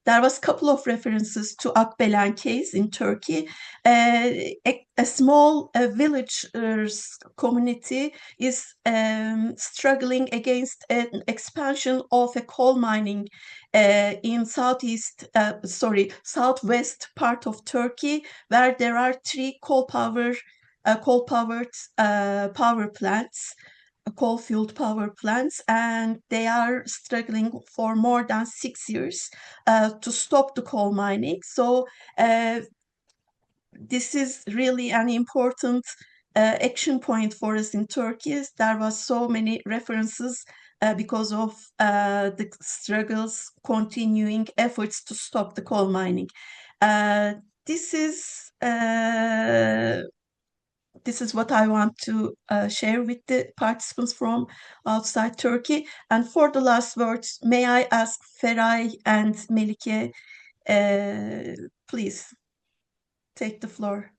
There was a couple of references to Akbelen case in Turkey. A small village community is struggling against an expansion of a coal mining in southwest part of Turkey, where there are three coal-powered power plants, coal-fueled power plants, and they are struggling for more than 6 years to stop the coal mining. So this is really an important action point for us in Turkey. There was so many references because of the struggles, continuing efforts to stop the coal mining. This is what I want to share with the participants from outside Turkey. And for the last words, may I ask Feray and Melike, please take the floor.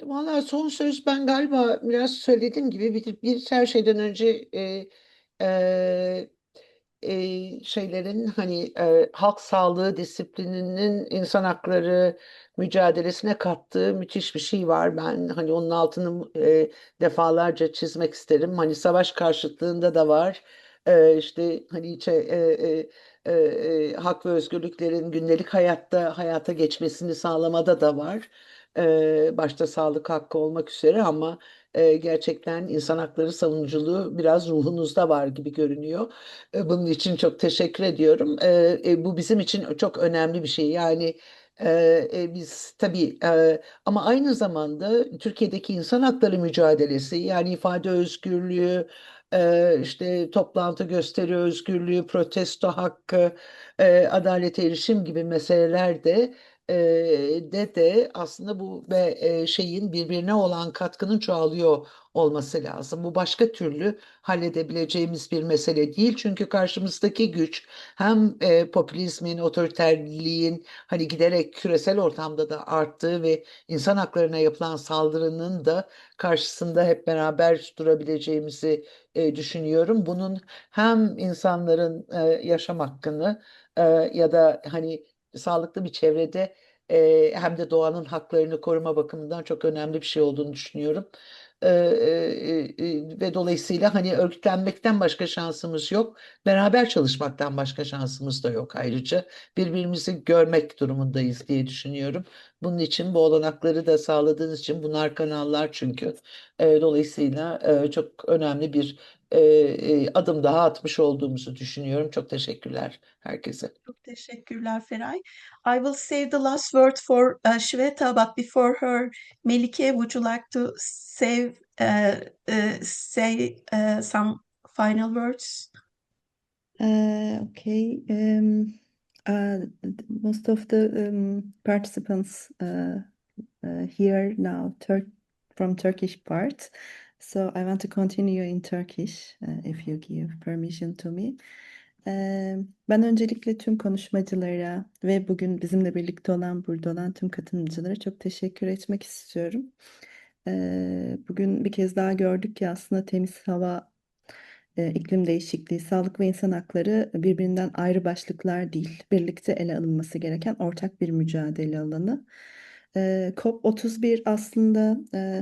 Valla son söz ben galiba biraz söylediğim gibi bir her şeyden önce şeylerin hani halk sağlığı disiplininin insan hakları mücadelesine kattığı müthiş bir şey var. Ben hani onun altını defalarca çizmek isterim. Hani savaş karşıtlığında da var. İşte hani hak ve özgürlüklerin gündelik hayata geçmesini sağlamada da var. Başta sağlık hakkı olmak üzere ama gerçekten insan hakları savunuculuğu biraz ruhunuzda var gibi görünüyor. Bunun için çok teşekkür ediyorum. Bu bizim için çok önemli bir şey. Yani biz tabii ama aynı zamanda Türkiye'deki insan hakları mücadelesi, yani ifade özgürlüğü, işte toplantı gösteri özgürlüğü, protesto hakkı, adalete erişim gibi meseleler de aslında bu ve şeyin birbirine olan katkının çoğalıyor olması lazım. Bu başka türlü halledebileceğimiz bir mesele değil. Çünkü karşımızdaki güç hem popülizmin, otoriterliğin hani giderek küresel ortamda da arttığı ve insan haklarına yapılan saldırının da karşısında hep beraber durabileceğimizi düşünüyorum. Bunun hem insanların yaşam hakkını ya da hani sağlıklı bir çevrede hem de doğanın haklarını koruma bakımından çok önemli bir şey olduğunu düşünüyorum. Ve dolayısıyla hani örgütlenmekten başka şansımız yok. Beraber çalışmaktan başka şansımız da yok ayrıca. Birbirimizi görmek durumundayız diye düşünüyorum. Bunun için bu olanakları da sağladığınız için bunlar kanallar çünkü. Dolayısıyla çok önemli bir adım daha atmış olduğumuzu düşünüyorum. Çok teşekkürler herkese. Çok teşekkürler Feray. I will save the last word for Shweta, but before her, Melike, would you like to say some final words? Okay. Most of the participants here now from Turkish part. So I want to continue in Turkish, if you give permission to me. Ben öncelikle tüm konuşmacılara ve bugün bizimle birlikte olan, burada olan tüm katılımcılara çok teşekkür etmek istiyorum. Bugün bir kez daha gördük ki aslında temiz hava, iklim değişikliği, sağlık ve insan hakları birbirinden ayrı başlıklar değil, birlikte ele alınması gereken ortak bir mücadele alanı. COP31 aslında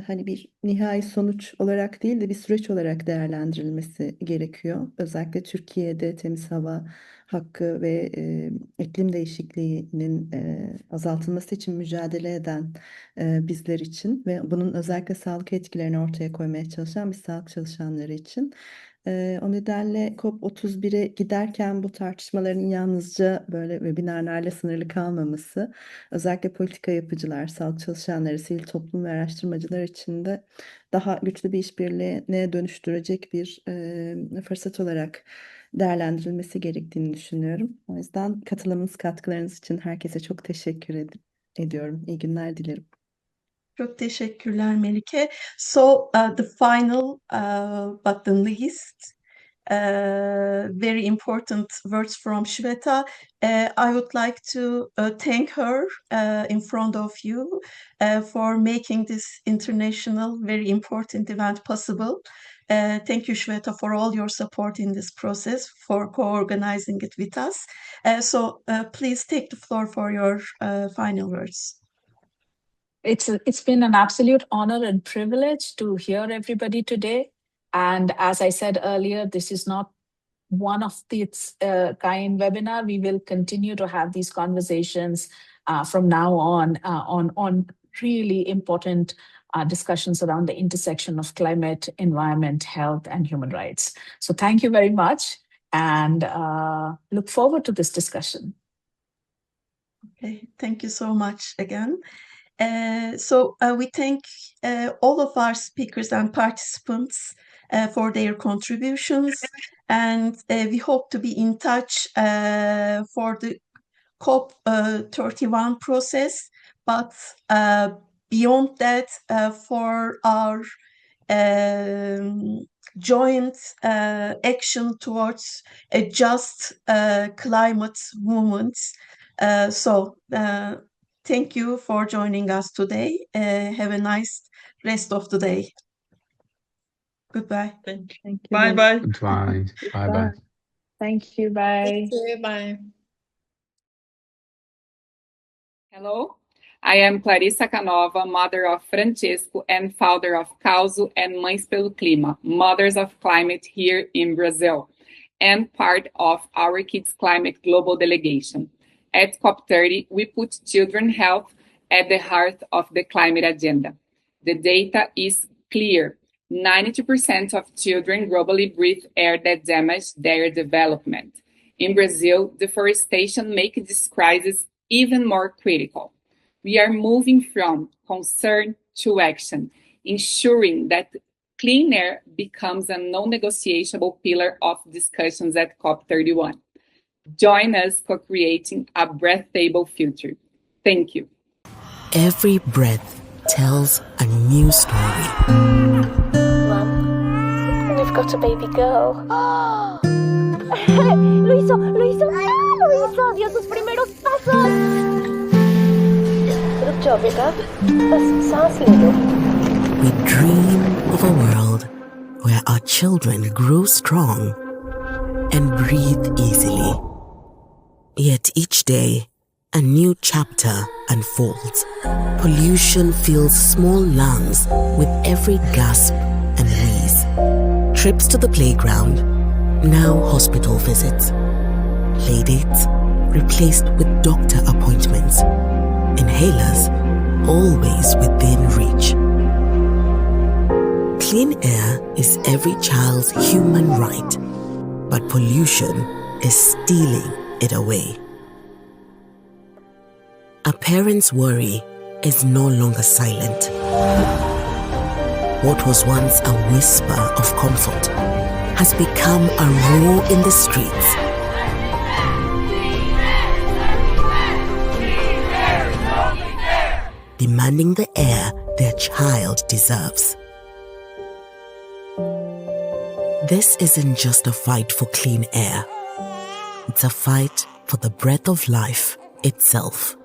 hani bir nihai sonuç olarak değil de bir süreç olarak değerlendirilmesi gerekiyor. Özellikle Türkiye'de temiz hava hakkı ve iklim değişikliğinin azaltılması için mücadele eden bizler için ve bunun özellikle sağlık etkilerini ortaya koymaya çalışan biz sağlık çalışanları için. O nedenle COP31'e giderken bu tartışmaların yalnızca böyle webinarlarla sınırlı kalmaması, özellikle politika yapıcılar, sağlık çalışanları, sivil toplum ve araştırmacılar için de daha güçlü bir işbirliğine dönüştürecek bir fırsat olarak değerlendirilmesi gerektiğini düşünüyorum. O yüzden katılımınız, katkılarınız için herkese çok teşekkür ediyorum. İyi günler dilerim. Çok teşekkürler Melike. So the final but the least very important words from Shweta. I would like to thank her in front of you for making this international very important event possible. Thank you, Shweta, for all your support in this process, for co-organizing it with us. So please take the floor for your final words. It's been an absolute honor and privilege to hear everybody today. And as I said earlier, this is not one of its kind webinar. We will continue to have these conversations from now on really important discussions around the intersection of climate, environment, health, and human rights. So thank you very much, and look forward to this discussion. Okay, thank you so much again. So we thank all of our speakers and participants for their contributions, and we hope to be in touch for the COP31 process, but beyond that, for our joint action towards a just climate movement. So thank you for joining us today. Have a nice rest of the day. Goodbye. Thank you. Thank you. Bye bye. Goodbye. Bye bye. Thank you. Bye. Thank you. Bye. Hello, I am Clarissa Canova, mother of Francesco and founder of Causo and Mães pelo Clima, Mothers of Climate here in Brazil, and part of our Kids Climate Global Delegation. At COP30, we put children's health at the heart of the climate agenda. The data is clear. 92% of children globally breathe air that damage their development. In Brazil, deforestation makes this crisis even more critical. We are moving from concern to action, ensuring that clean air becomes a non-negotiable pillar of discussions at COP31. Join us co-creating a breathable future. Thank you. Every breath tells a new story. Mom, we've got a baby girl. ¡Lo hizo! ¡Lo hizo! ¡Ah! ¡Lo hizo! ¡Dio sus primeros pasos! Good job, Rita. Best sounds lindo. We dream of a world where our children grow strong and breathe easily. Yet each day, a new chapter unfolds. Pollution fills small lungs with every gasp and wheeze. Trips to the playground, now hospital visits. Playdates replaced with doctor appointments. Inhalers always within reach. Clean air is every child's human right, but pollution is stealing it away. A parent's worry is no longer silent. What was once a whisper of comfort has become a roar in the streets. Demanding the air their child deserves. This isn't just a fight for clean air. It's a fight for the breath of life itself.